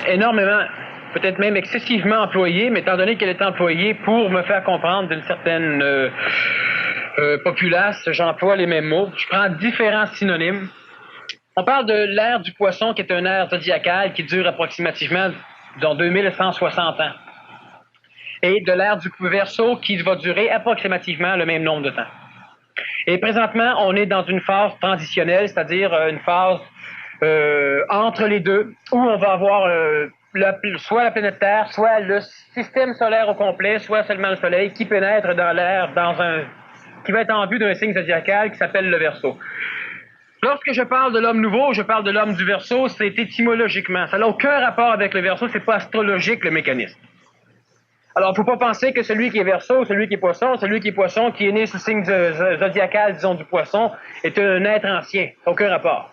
énormément, peut-être même excessivement employée, mais étant donné qu'elle est employée pour me faire comprendre d'une certaine populace, j'emploie les mêmes mots. Je prends différents synonymes. On parle de l'ère du poisson, qui est une ère zodiacale qui dure approximativement, disons, 2160 ans. Et de l'ère du Verseau, qui va durer approximativement le même nombre de temps. Et présentement, on est dans une phase transitionnelle, c'est-à-dire une phase entre les deux, où on va avoir soit la planète Terre, soit le système solaire au complet, soit seulement le Soleil, qui pénètre dans l'air, qui va être en vue d'un signe zodiacal qui s'appelle le Verseau. Lorsque je parle de l'homme nouveau, je parle de l'homme du Verseau, c'est étymologiquement. Ça n'a aucun rapport avec le Verseau, c'est pas astrologique le mécanisme. Alors, il ne faut pas penser que celui qui est Verseau, celui qui est Poisson, qui est né sous signe zodiacal, disons, du Poisson, est un être ancien. Aucun rapport.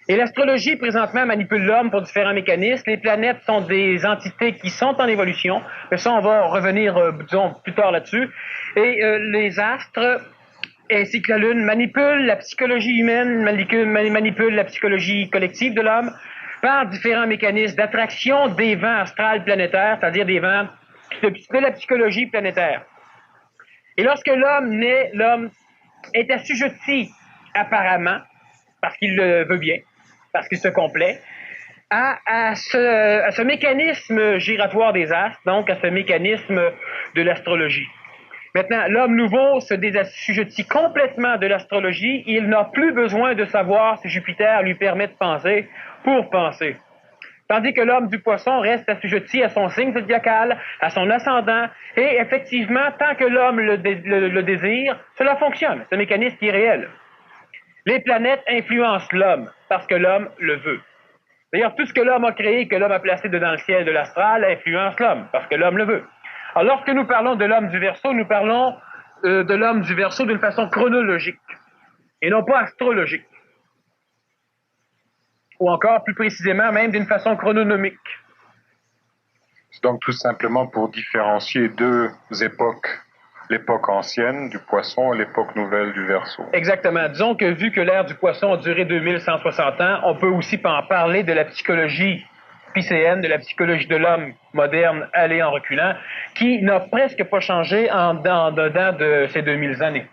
Et l'astrologie, présentement, manipule l'homme pour différents mécanismes. Les planètes sont des entités qui sont en évolution. Mais ça, on va revenir, disons, plus tard là-dessus. Et les astres, ainsi que la Lune, manipulent la psychologie humaine, manipulent la psychologie collective de l'homme par différents mécanismes d'attraction des vents astrales planétaires, c'est-à-dire des vents de la psychologie planétaire. Et lorsque l'homme naît, l'homme est assujetti, apparemment, parce qu'il le veut bien, parce qu'il se complaît, à ce mécanisme giratoire des astres, donc à ce mécanisme de l'astrologie. Maintenant, l'homme nouveau se désassujettit complètement de l'astrologie. Il n'a plus besoin de savoir si Jupiter lui permet de penser pour penser. Tandis que l'homme du Poisson reste assujetti à son signe zodiacal, à son ascendant, et effectivement, tant que l'homme le désire, cela fonctionne. C'est un mécanisme qui est réel. Les planètes influencent l'homme, parce que l'homme le veut. D'ailleurs, tout ce que l'homme a créé, que l'homme a placé dans le ciel de l'astral, influence l'homme, parce que l'homme le veut. Alors, lorsque nous parlons de l'homme du Verseau, nous parlons de l'homme du Verseau d'une façon chronologique, et non pas astrologique. Ou encore, plus précisément, même d'une façon chrononomique. C'est donc tout simplement pour différencier deux époques, l'époque ancienne du Poisson et l'époque nouvelle du Verseau. Exactement. Disons que vu que l'ère du Poisson a duré 2160 ans, on peut aussi en parler de la psychologie piscéenne, de la psychologie de l'homme moderne, allée en reculant, qui n'a presque pas changé en dedans de ces 2000 années.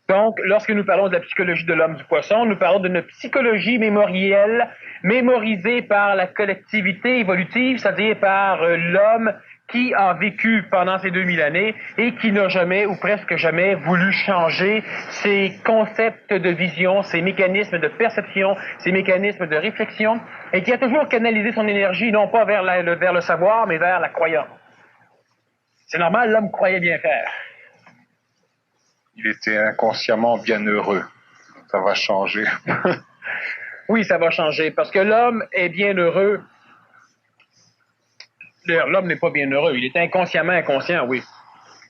Donc, lorsque nous parlons de la psychologie de l'homme du Poisson, nous parlons d'une psychologie mémorielle, mémorisée par la collectivité évolutive, c'est-à-dire par l'homme qui a vécu pendant ces 2000 années et qui n'a jamais ou presque jamais voulu changer ses concepts de vision, ses mécanismes de perception, ses mécanismes de réflexion, et qui a toujours canalisé son énergie non pas vers le savoir, mais vers la croyance. C'est normal, l'homme croyait bien faire. Il était inconsciemment bien heureux. Ça va changer. Oui, ça va changer, parce que l'homme est bien heureux. D'ailleurs, l'homme n'est pas bien heureux, il est inconsciemment inconscient, oui.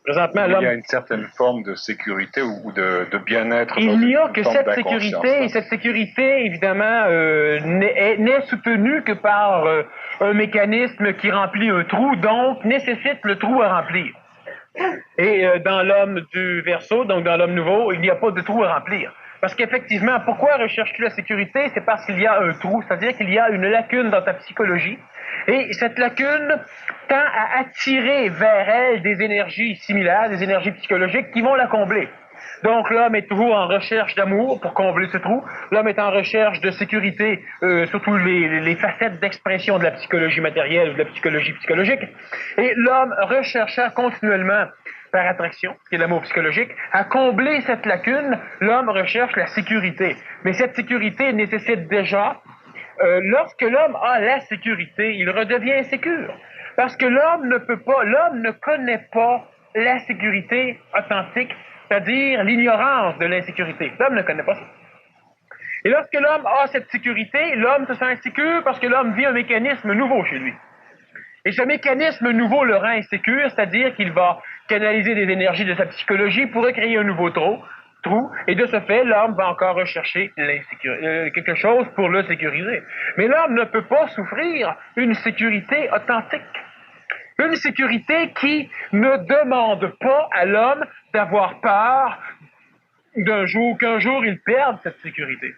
Présentement, l'homme... Il y a une certaine forme de sécurité ou de bien-être. Il n'y a que cette sécurité, et cette sécurité, évidemment, n'est soutenue que par un mécanisme qui remplit un trou, donc nécessite le trou à remplir. Et dans l'homme du Verseau, donc dans l'homme nouveau, il n'y a pas de trou à remplir. Parce qu'effectivement, pourquoi recherches-tu la sécurité? C'est parce qu'il y a un trou, c'est-à-dire qu'il y a une lacune dans ta psychologie. Et cette lacune tend à attirer vers elle des énergies similaires, des énergies psychologiques qui vont la combler. Donc l'homme est toujours en recherche d'amour pour combler ce trou. L'homme est en recherche de sécurité, surtout les facettes d'expression de la psychologie matérielle ou de la psychologie psychologique. Et l'homme recherchant continuellement par attraction, qui est l'amour psychologique, à combler cette lacune, l'homme recherche la sécurité. Mais cette sécurité nécessite déjà, lorsque l'homme a la sécurité, il redevient insécure. Parce que l'homme ne connaît pas la sécurité authentique, c'est-à-dire l'ignorance de l'insécurité. L'homme ne connaît pas ça. Et lorsque l'homme a cette sécurité, l'homme se sent insécure parce que l'homme vit un mécanisme nouveau chez lui. Et ce mécanisme nouveau le rend insécure, c'est-à-dire qu'il va canaliser des énergies de sa psychologie pour recréer un nouveau trou, et de ce fait, l'homme va encore rechercher quelque chose pour le sécuriser. Mais l'homme ne peut pas souffrir une sécurité authentique. Une sécurité qui ne demande pas à l'homme d'avoir peur qu'un jour il perde cette sécurité.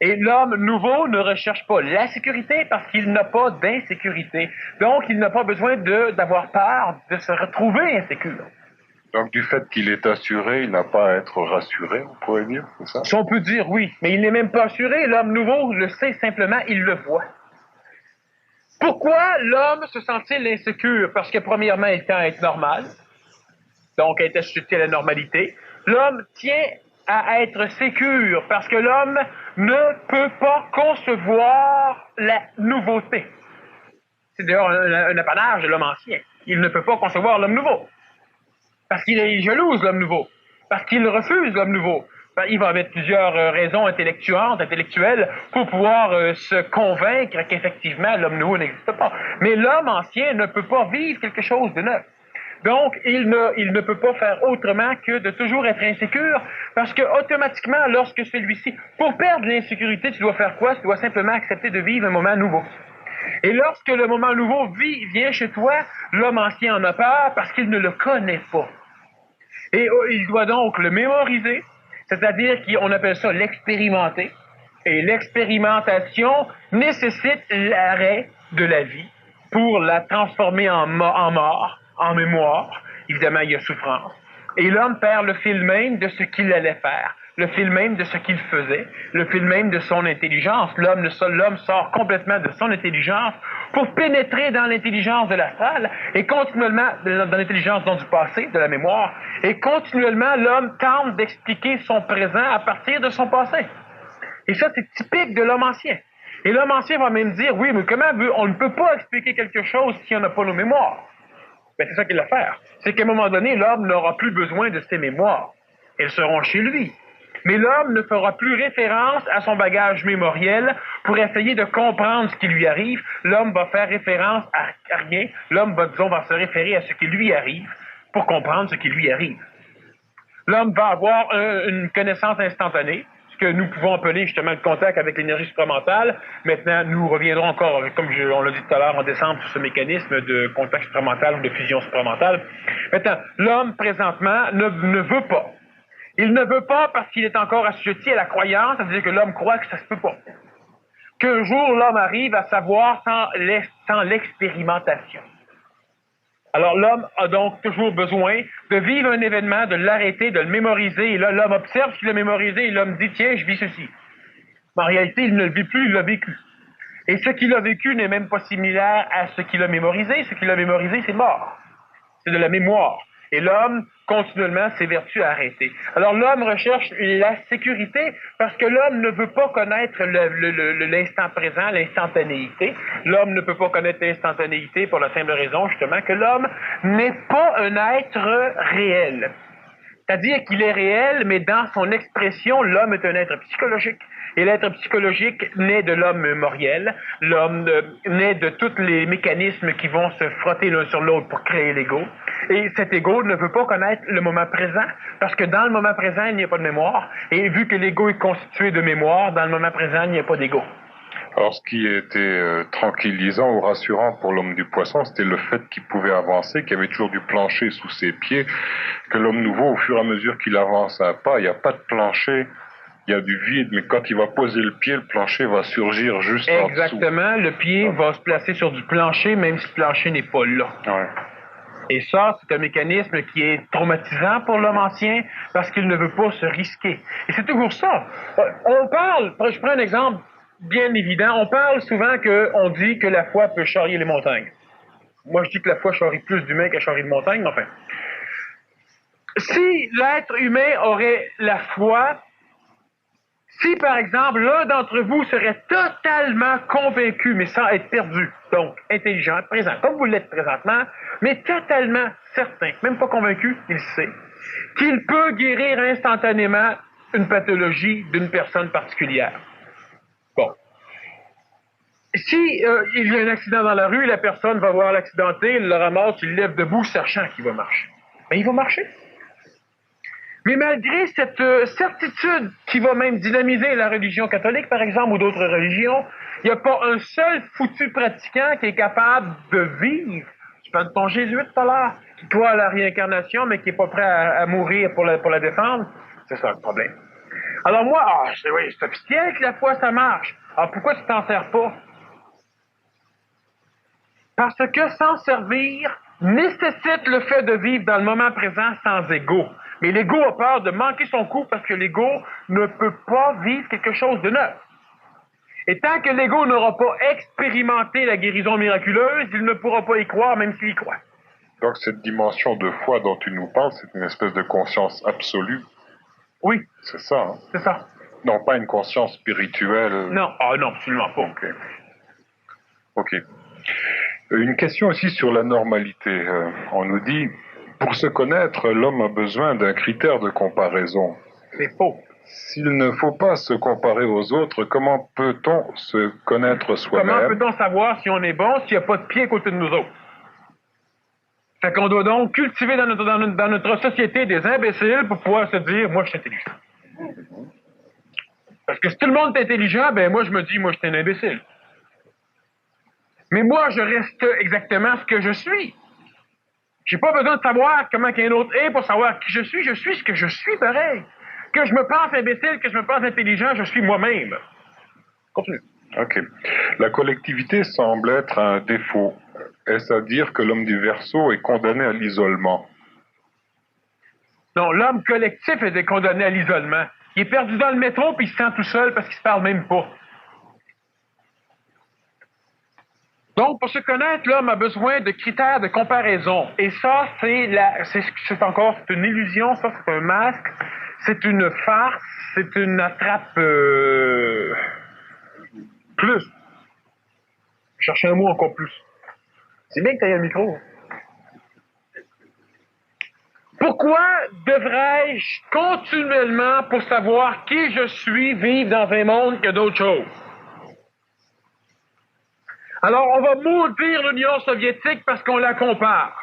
Et l'homme nouveau ne recherche pas la sécurité parce qu'il n'a pas d'insécurité. Donc, il n'a pas besoin d'avoir peur de se retrouver insécure. Donc du fait qu'il est assuré, il n'a pas à être rassuré, on pourrait dire, c'est ça? Si on peut dire oui, mais il n'est même pas assuré. L'homme nouveau le sait simplement, il le voit. Pourquoi l'homme se sent-il insécure? Parce que premièrement, il tend à être normal, donc à être assujetti à la normalité. L'homme tient à être sécure parce que l'homme ne peut pas concevoir la nouveauté. C'est d'ailleurs un apanage de l'homme ancien. Il ne peut pas concevoir l'homme nouveau. Parce qu'il est jalouse, l'homme nouveau. Parce qu'il refuse l'homme nouveau. Il va mettre plusieurs raisons intellectuelles pour pouvoir se convaincre qu'effectivement l'homme nouveau n'existe pas. Mais l'homme ancien ne peut pas vivre quelque chose de neuf. Donc, il ne peut pas faire autrement que de toujours être insécure, parce que automatiquement, lorsque celui-ci, pour perdre l'insécurité, tu dois faire quoi? Tu dois simplement accepter de vivre un moment nouveau. Et lorsque le moment nouveau vient chez toi, l'homme ancien en a peur parce qu'il ne le connaît pas. Et il doit donc le mémoriser, c'est-à-dire qu'on appelle ça l'expérimenter. Et l'expérimentation nécessite l'arrêt de la vie pour la transformer en mort, en mémoire. Évidemment, il y a souffrance. Et l'homme perd le fil même de ce qu'il allait faire, le fil même de ce qu'il faisait, le fil même de son intelligence. L'homme sort complètement de son intelligence pour pénétrer dans l'intelligence de l'astral et continuellement, dans l'intelligence du passé, de la mémoire, et continuellement, l'homme tente d'expliquer son présent à partir de son passé. Et ça, c'est typique de l'homme ancien. Et l'homme ancien va même dire, oui, mais comment on ne peut pas expliquer quelque chose si on n'a pas nos mémoires? Ben, c'est ça qu'il va faire. C'est qu'à un moment donné, l'homme n'aura plus besoin de ses mémoires. Elles seront chez lui. Mais l'homme ne fera plus référence à son bagage mémoriel pour essayer de comprendre ce qui lui arrive. L'homme va faire référence à rien. L'homme va se référer à ce qui lui arrive pour comprendre ce qui lui arrive. L'homme va avoir une connaissance instantanée, ce que nous pouvons appeler justement le contact avec l'énergie supramentale. Maintenant, nous reviendrons encore, comme on l'a dit tout à l'heure, en décembre, sur ce mécanisme de contact supramental ou de fusion supramentale. Maintenant, l'homme, présentement, ne veut pas. Il ne veut pas parce qu'il est encore assujetti à la croyance, c'est-à-dire que l'homme croit que ça se peut pas. Qu'un jour, l'homme arrive à savoir sans l'expérimentation. Alors, l'homme a donc toujours besoin de vivre un événement, de l'arrêter, de le mémoriser. Et là, l'homme observe ce qu'il a mémorisé et l'homme dit, tiens, je vis ceci. Mais en réalité, il ne le vit plus, il l'a vécu. Et ce qu'il a vécu n'est même pas similaire à ce qu'il a mémorisé. Ce qu'il a mémorisé, c'est mort. C'est de la mémoire. Et l'homme, continuellement, s'évertue à arrêter. Alors, l'homme recherche la sécurité parce que l'homme ne veut pas connaître l'instant présent, l'instantanéité. L'homme ne peut pas connaître l'instantanéité pour la simple raison, justement, que l'homme n'est pas un être réel. C'est-à-dire qu'il est réel, mais dans son expression, l'homme est un être psychologique. Et l'être psychologique naît de l'homme mémoriel. L'homme naît de tous les mécanismes qui vont se frotter l'un sur l'autre pour créer l'ego. Et cet ego ne veut pas connaître le moment présent, parce que dans le moment présent, il n'y a pas de mémoire. Et vu que l'ego est constitué de mémoire, dans le moment présent, il n'y a pas d'ego. Alors, ce qui était tranquillisant ou rassurant pour l'homme du poisson, c'était le fait qu'il pouvait avancer, qu'il y avait toujours du plancher sous ses pieds, que l'homme nouveau, au fur et à mesure qu'il avance un pas, il n'y a pas de plancher, il y a du vide, mais quand il va poser le pied, le plancher va surgir juste en dessous. Exactement, le pied va se placer sur du plancher, même si le plancher n'est pas là. Ouais. Et ça, c'est un mécanisme qui est traumatisant pour l'homme ancien parce qu'il ne veut pas se risquer. Et c'est toujours ça. On parle, je prends un exemple bien évident, on parle souvent on dit que la foi peut charrier les montagnes. Moi, je dis que la foi charrie plus d'humains qu'elle charrie de montagnes, mais enfin. Si l'être humain aurait la foi, si, par exemple, l'un d'entre vous serait totalement convaincu, mais sans être perdu, donc intelligent, présent, comme vous l'êtes présentement, mais totalement certain, même pas convaincu, il sait, qu'il peut guérir instantanément une pathologie d'une personne particulière. Bon. Si il y a un accident dans la rue, la personne va voir l'accidenté, il le ramasse, il le lève debout, sachant qu'il va marcher. Mais il va marcher. Mais malgré cette certitude qui va même dynamiser la religion catholique, par exemple, ou d'autres religions, il n'y a pas un seul foutu pratiquant qui est capable de vivre. Tu parles de ton jésuite tout à l'heure, qui croit à la réincarnation, mais qui n'est pas prêt à mourir pour la défendre. C'est ça le problème. Alors moi, oui, c'est officiel que la foi, ça marche. Alors pourquoi tu t'en sers pas? Parce que s'en servir nécessite le fait de vivre dans le moment présent sans ego. Mais l'ego a peur de manquer son coup parce que l'ego ne peut pas vivre quelque chose de neuf. Et tant que l'ego n'aura pas expérimenté la guérison miraculeuse, il ne pourra pas y croire même s'il y croit. Donc cette dimension de foi dont tu nous parles, c'est une espèce de conscience absolue. Oui. C'est ça, hein? C'est ça. Non, pas une conscience spirituelle. Non, non, absolument pas. Ok. Une question aussi sur la normalité. On nous dit, pour se connaître, l'homme a besoin d'un critère de comparaison. C'est faux. S'il ne faut pas se comparer aux autres, comment peut-on se connaître soi-même? Comment peut-on savoir si on est bon s'il n'y a pas de pied à côté de nous autres? Fait qu'on doit donc cultiver dans notre société des imbéciles pour pouvoir se dire, moi, je suis intelligent. Parce que si tout le monde est intelligent, ben moi, je me dis, moi, je suis un imbécile. Mais moi, je reste exactement ce que je suis. J'ai pas besoin de savoir comment qu'un autre est pour savoir qui je suis ce que je suis pareil. Que je me pense imbécile, que je me pense intelligent, je suis moi-même. Continue. Ok. La collectivité semble être un défaut. Est-ce à dire que l'homme du Verseau est condamné à l'isolement? Non, l'homme collectif est condamné à l'isolement. Il est perdu dans le métro puis il se sent tout seul parce qu'il se parle même pas. Donc, pour se connaître, l'homme a besoin de critères de comparaison. Et ça, c'est encore une illusion, ça, c'est un masque, c'est une farce, c'est une attrape plus. Je cherchais un mot encore plus. C'est bien que tu aies un micro. Pourquoi devrais-je continuellement, pour savoir qui je suis, vivre dans un monde que d'autres choses? Alors, on va maudire l'Union soviétique parce qu'on la compare.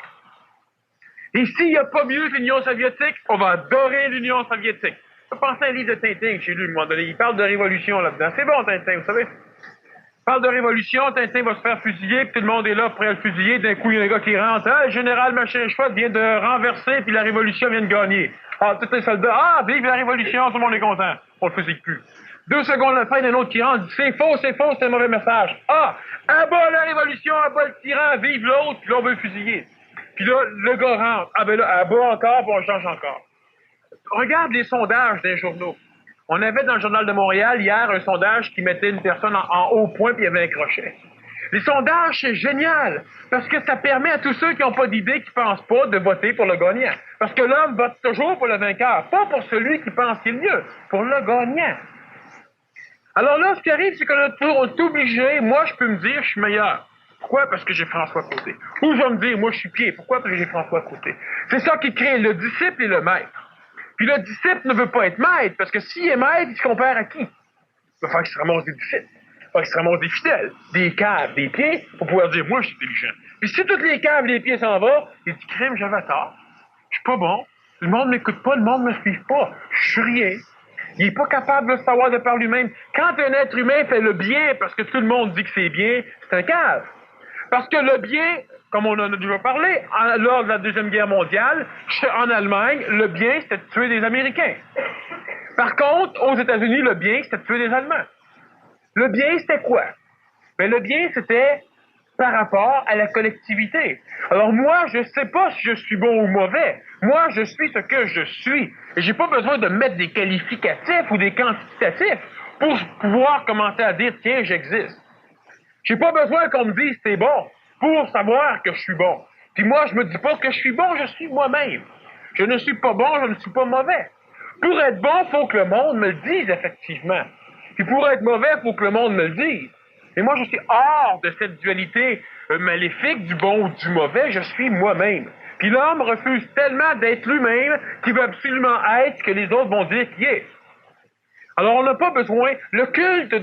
Et s'il n'y a pas mieux que l'Union soviétique, on va adorer l'Union soviétique. Je pensais à un livre de Tintin que j'ai lu, à un moment donné. Il parle de révolution là-dedans. C'est bon, Tintin, vous savez. Il parle de révolution, Tintin va se faire fusiller, puis tout le monde est là prêt à le fusiller. D'un coup, il y a un gars qui rentre. Ah, le général Machin-Chouette vient de renverser, puis la révolution vient de gagner. Ah, tous les soldats, vive la révolution, tout le monde est content. On le fusille plus. 2 secondes après, il y en a un autre qui rentre, dit c'est faux, c'est un mauvais message. Ah, à bas la révolution, à bas le tyran, vive l'autre, puis là, on veut le fusiller. Puis là, le gars rentre. Ah ben là, à bas encore, puis on change encore. Regarde les sondages des journaux. On avait dans le Journal de Montréal, hier, un sondage qui mettait une personne en haut point, puis il y avait un crochet. Les sondages, c'est génial, parce que ça permet à tous ceux qui n'ont pas d'idée, qui ne pensent pas, de voter pour le gagnant. Parce que l'homme vote toujours pour le vainqueur, pas pour celui qui pense qu'il est mieux, pour le gagnant. Alors là, ce qui arrive, c'est qu'on est obligé, moi, je peux me dire, je suis meilleur. Pourquoi? Parce que j'ai François Côté. Ou je vais me dire, moi, je suis pied. Pourquoi? Parce que j'ai François Côté. C'est ça qui crée le disciple et le maître. Puis le disciple ne veut pas être maître, parce que s'il est maître, il se compare à qui? Il va falloir qu'il se ramasse des disciples. Il va falloir qu'il se ramasse des fidèles, des caves, des pieds, pour pouvoir dire, moi, je suis intelligent. Puis si toutes les caves, les pieds s'en vont, il dit, crime, j'avais tort. Je suis pas bon. Le monde ne m'écoute pas, le monde ne me suit pas. Je suis rien. Il n'est pas capable de savoir de par lui-même. Quand un être humain fait le bien parce que tout le monde dit que c'est bien, c'est un cave. Parce que le bien, comme on en a déjà parlé, lors de la Deuxième Guerre mondiale, en Allemagne, le bien, c'était de tuer des Américains. Par contre, aux États-Unis, le bien, c'était de tuer des Allemands. Le bien, c'était quoi? Ben, le bien, c'était par rapport à la collectivité. Alors moi, je ne sais pas si je suis bon ou mauvais. Moi, je suis ce que je suis. Et j'ai pas besoin de mettre des qualificatifs ou des quantitatifs pour pouvoir commencer à dire, tiens, j'existe. J'ai pas besoin qu'on me dise c'est bon pour savoir que je suis bon. Puis moi, je me dis pas que je suis bon, je suis moi-même. Je ne suis pas bon, je ne suis pas mauvais. Pour être bon, il faut que le monde me le dise, effectivement. Puis pour être mauvais, il faut que le monde me le dise. Et moi, je suis hors de cette dualité maléfique du bon ou du mauvais, je suis moi-même. Puis l'homme refuse tellement d'être lui-même qu'il veut absolument être ce que les autres vont dire qu'il est. Alors, on n'a pas besoin. Le culte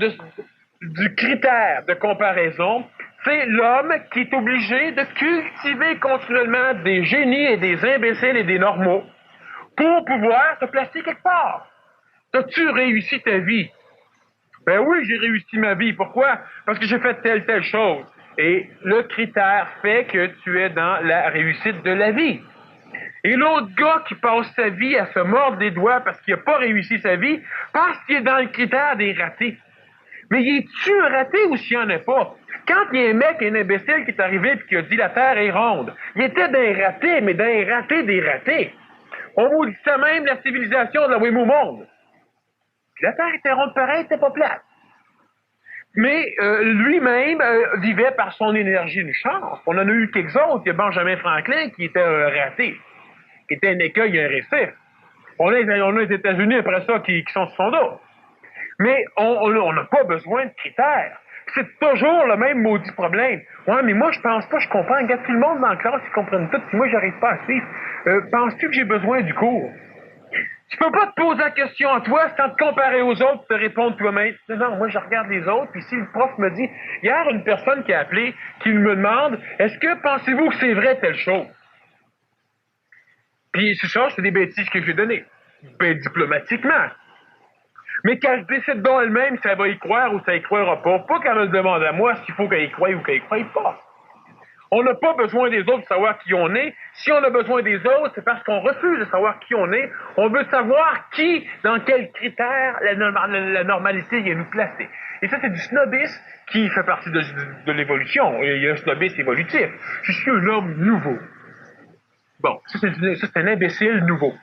du critère de comparaison, c'est l'homme qui est obligé de cultiver continuellement des génies et des imbéciles et des normaux pour pouvoir se placer quelque part. As-tu réussi ta vie? Ben oui, j'ai réussi ma vie. Pourquoi? Parce que j'ai fait telle chose. Et le critère fait que tu es dans la réussite de la vie. Et l'autre gars qui passe sa vie à se mordre les doigts parce qu'il n'a pas réussi sa vie, pense qu'il est dans le critère des ratés. Mais il est-tu un raté ou s'il n'y en a pas? Quand il y a un mec, un imbécile qui est arrivé et qui a dit la Terre est ronde, il était d'un raté, mais d'un raté des ratés. On maudissait même la civilisation de la Wim au monde. Puis la Terre était ronde pareil, c'était pas plate. Mais lui-même vivait par son énergie une chance. On en a eu quelques autres. Il y a Benjamin Franklin qui était un raté, qui était un écueil, un récif. On a les États-Unis après ça qui sont sur son dos. Mais on n'a pas besoin de critères. C'est toujours le même maudit problème. Ouais, mais moi, je pense pas, je comprends. Regarde, tout le monde dans la classe, ils comprennent tout, puis moi, j'arrive pas à suivre. Penses-tu que j'ai besoin du cours? Tu peux pas te poser la question à toi sans te comparer aux autres, te répondre toi-même. Non, moi, je regarde les autres, puis si le prof me dit, hier, une personne qui a appelé, qui me demande, est-ce que pensez-vous que c'est vrai telle chose? Puis, c'est ça, c'est des bêtises que j'ai données. Ben, diplomatiquement. Mais qu'elle décide donc elle-même si elle va y croire ou si elle y croira pas. Pas qu'elle me le demande à moi s'il faut qu'elle y croie ou qu'elle y croie pas. On n'a pas besoin des autres pour savoir qui on est. Si on a besoin des autres, c'est parce qu'on refuse de savoir qui on est. On veut savoir qui, dans quels critères, la normalité est nous placer. Et ça, c'est du snobisme qui fait partie de l'évolution. Il y a un snobisme évolutif. Je suis un homme nouveau. Bon, ça, c'est un imbécile nouveau.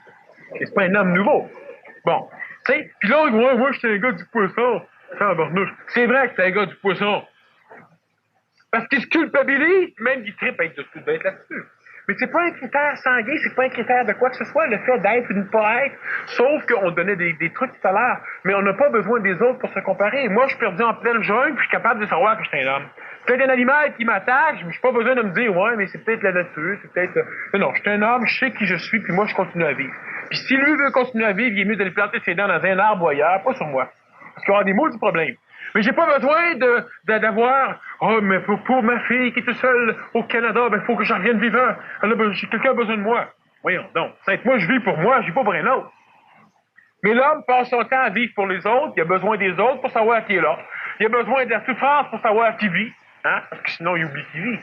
Et c'est pas un homme nouveau. Bon. Puis là, moi, je suis un gars du poisson. C'est vrai que c'est un gars du poisson. Parce qu'il se culpabilise, même qu'il trippe avec dessous d'être là-dessus. Mais c'est pas un critère sanguin, c'est pas un critère de quoi que ce soit, le fait d'être ou de ne pas être. Sauf qu'on donnait des trucs tout à l'heure. Mais on n'a pas besoin des autres pour se comparer. Moi, je suis perdu en pleine jungle, puis je suis capable de savoir que je suis un homme. C'est peut-être un animal qui m'attaque, je n'ai pas besoin de me dire, ouais, mais c'est peut-être la nature, c'est peut-être... Non, je suis un homme, je sais qui je suis, puis moi, je continue à vivre. Puis si lui veut continuer à vivre, il est mieux d'aller planter ses dents dans un arbre ou ailleurs, pas sur moi. Parce qu'il y aura des mots du problème. Mais j'ai pas besoin d'avoir, oh, mais pour ma fille qui est toute seule au Canada, ben, faut que j'en revienne vivant. Alors, ben, quelqu'un a besoin de moi. Voyons, donc. Moi, je vis pour moi, je vis pas pour un autre. Mais l'homme passe son temps à vivre pour les autres, il a besoin des autres pour savoir qui est là. Il a besoin de la souffrance pour savoir qui vit, hein, parce que sinon, il oublie qui vit.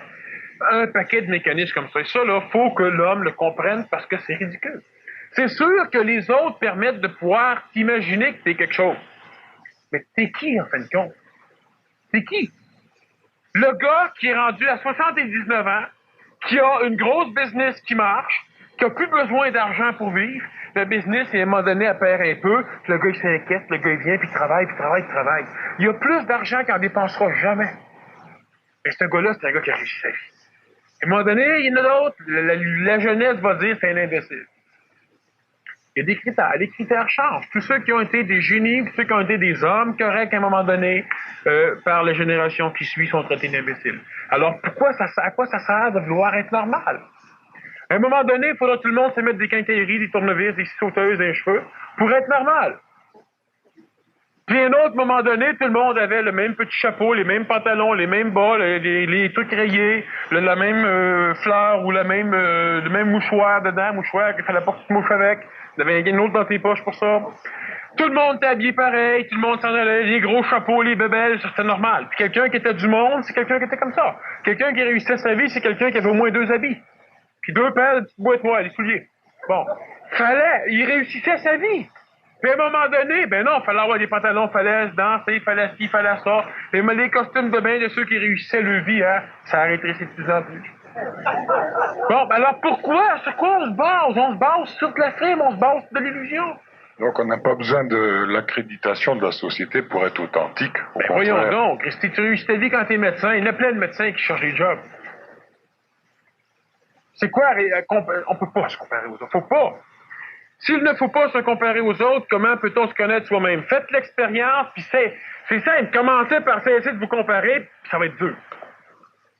Un paquet de mécanismes comme ça. Et ça, là, faut que l'homme le comprenne parce que c'est ridicule. C'est sûr que les autres permettent de pouvoir t'imaginer que t'es quelque chose. Mais t'es qui, en fin de compte? T'es qui? Le gars qui est rendu à 79 ans, qui a une grosse business qui marche, qui a plus besoin d'argent pour vivre, le business, à un moment donné, elle perd un peu, puis le gars, il s'inquiète, le gars, il vient, puis il travaille, puis il travaille, puis il travaille. Il a plus d'argent qu'il n'en dépensera jamais. Et ce gars-là, c'est un gars qui a réussi sa vie. À un moment donné, il y en a d'autres, la jeunesse va dire c'est un imbécile. Il y a des critères. Les critères changent. Tous ceux qui ont été des génies, tous ceux qui ont été des hommes corrects à un moment donné, par la génération qui suit, sont traités d'imbéciles. Alors, à quoi ça sert de vouloir être normal? À un moment donné, il faudra que tout le monde se mette des quincailleries, des tournevis, des sauteuses, des cheveux, pour être normal. Puis à un autre moment donné, tout le monde avait le même petit chapeau, les mêmes pantalons, les mêmes bas, les trucs rayés, la même fleur ou le même mouchoir dedans, mouchoir qu'il fallait pas que tu te mouches avec. Il y avait une autre dans tes poches pour ça. Tout le monde était habillé pareil, tout le monde s'en allait, les gros chapeaux, les bébelles, ça c'était normal. Puis quelqu'un qui était du monde, c'est quelqu'un qui était comme ça. Quelqu'un qui réussissait sa vie, c'est quelqu'un qui avait au moins 2 habits. Puis 2 paires de petites boîtes noires, des souliers. Bon. Il réussissait sa vie. Puis à un moment donné, ben non, il fallait avoir des pantalons, il fallait se danser, il fallait ci, il fallait ça. Et les costumes de bain de ceux qui réussissaient leur vie, hein, ça arrêterait de plus en plus. Bon, ben alors pourquoi? Sur quoi on se base? On se base sur de la frime, on se base sur de l'illusion. Donc on n'a pas besoin de l'accréditation de la société pour être authentique. Ben voyons donc, si tu réussis ta vie quand t'es médecin, il y en a plein de médecins qui cherchent des jobs. C'est quoi? On peut pas se comparer aux autres. Faut pas. S'il ne faut pas se comparer aux autres, comment peut-on se connaître soi-même? Faites l'expérience, puis c'est simple. Commencez par cesser de vous comparer, puis ça va être dur.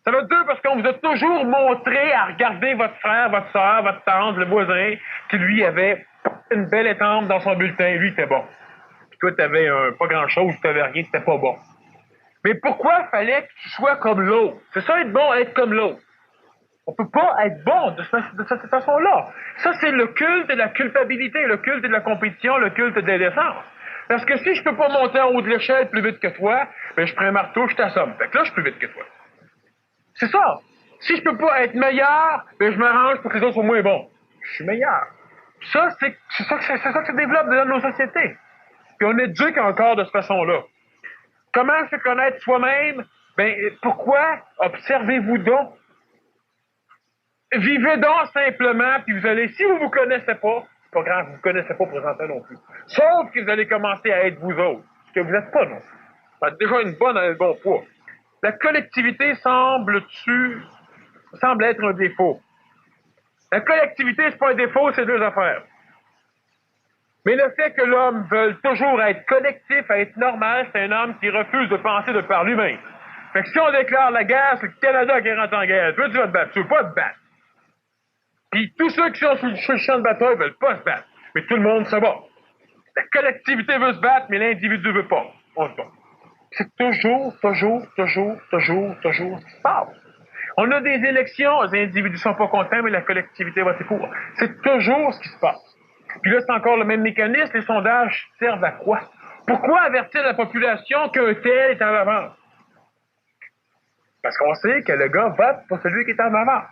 Ça va être dur parce qu'on vous a toujours montré à regarder votre frère, votre soeur, votre tante, le voisin, qui lui avait une belle étampe dans son bulletin. Lui, était bon. Puis toi, t'avais pas grand-chose, t'avais rien, t'étais pas bon. Mais pourquoi fallait que tu sois comme l'autre? C'est ça, être bon, être comme l'autre. On peut pas être bon de cette façon-là. Ça, c'est le culte de la culpabilité, le culte de la compétition, le culte de l'indécence. Parce que si je peux pas monter en haut de l'échelle plus vite que toi, ben je prends un marteau, je t'assomme. Fait que là, je suis plus vite que toi. C'est ça. Si je peux pas être meilleur, ben je m'arrange pour que les autres soient moins bons. je suis meilleur. Ça, c'est ça que ça développe dans nos sociétés. Puis on éduque encore de cette façon-là. Comment se connaître soi-même? Ben, pourquoi? Observez-vous donc. Vivez donc simplement, puis vous allez, si vous vous connaissez pas, c'est pas grave, vous ne connaissez pas présentement non plus. Sauf que vous allez commencer à être vous autres, ce que vous n'êtes pas non plus. Ça déjà un bon poids. La collectivité semble être un défaut. La collectivité, c'est pas un défaut, c'est deux affaires. Mais le fait que l'homme veuille toujours être collectif, être normal, c'est un homme qui refuse de penser de par lui-même. Fait que si on déclare la guerre, c'est le Canada qui rentre en guerre. Toi, tu vas te battre. Tu veux pas te battre. Puis tous ceux qui sont sur le champ de bataille veulent pas se battre. Mais tout le monde se bat. La collectivité veut se battre, mais l'individu veut pas. On se bat. C'est toujours ce qui se passe. On a des élections, les individus sont pas contents, mais la collectivité va pour. C'est toujours ce qui se passe. Puis là, c'est encore le même mécanisme. Les sondages servent à quoi? Pourquoi avertir la population qu'un tel est en avance? Parce qu'on sait que le gars vote pour celui qui est en avance.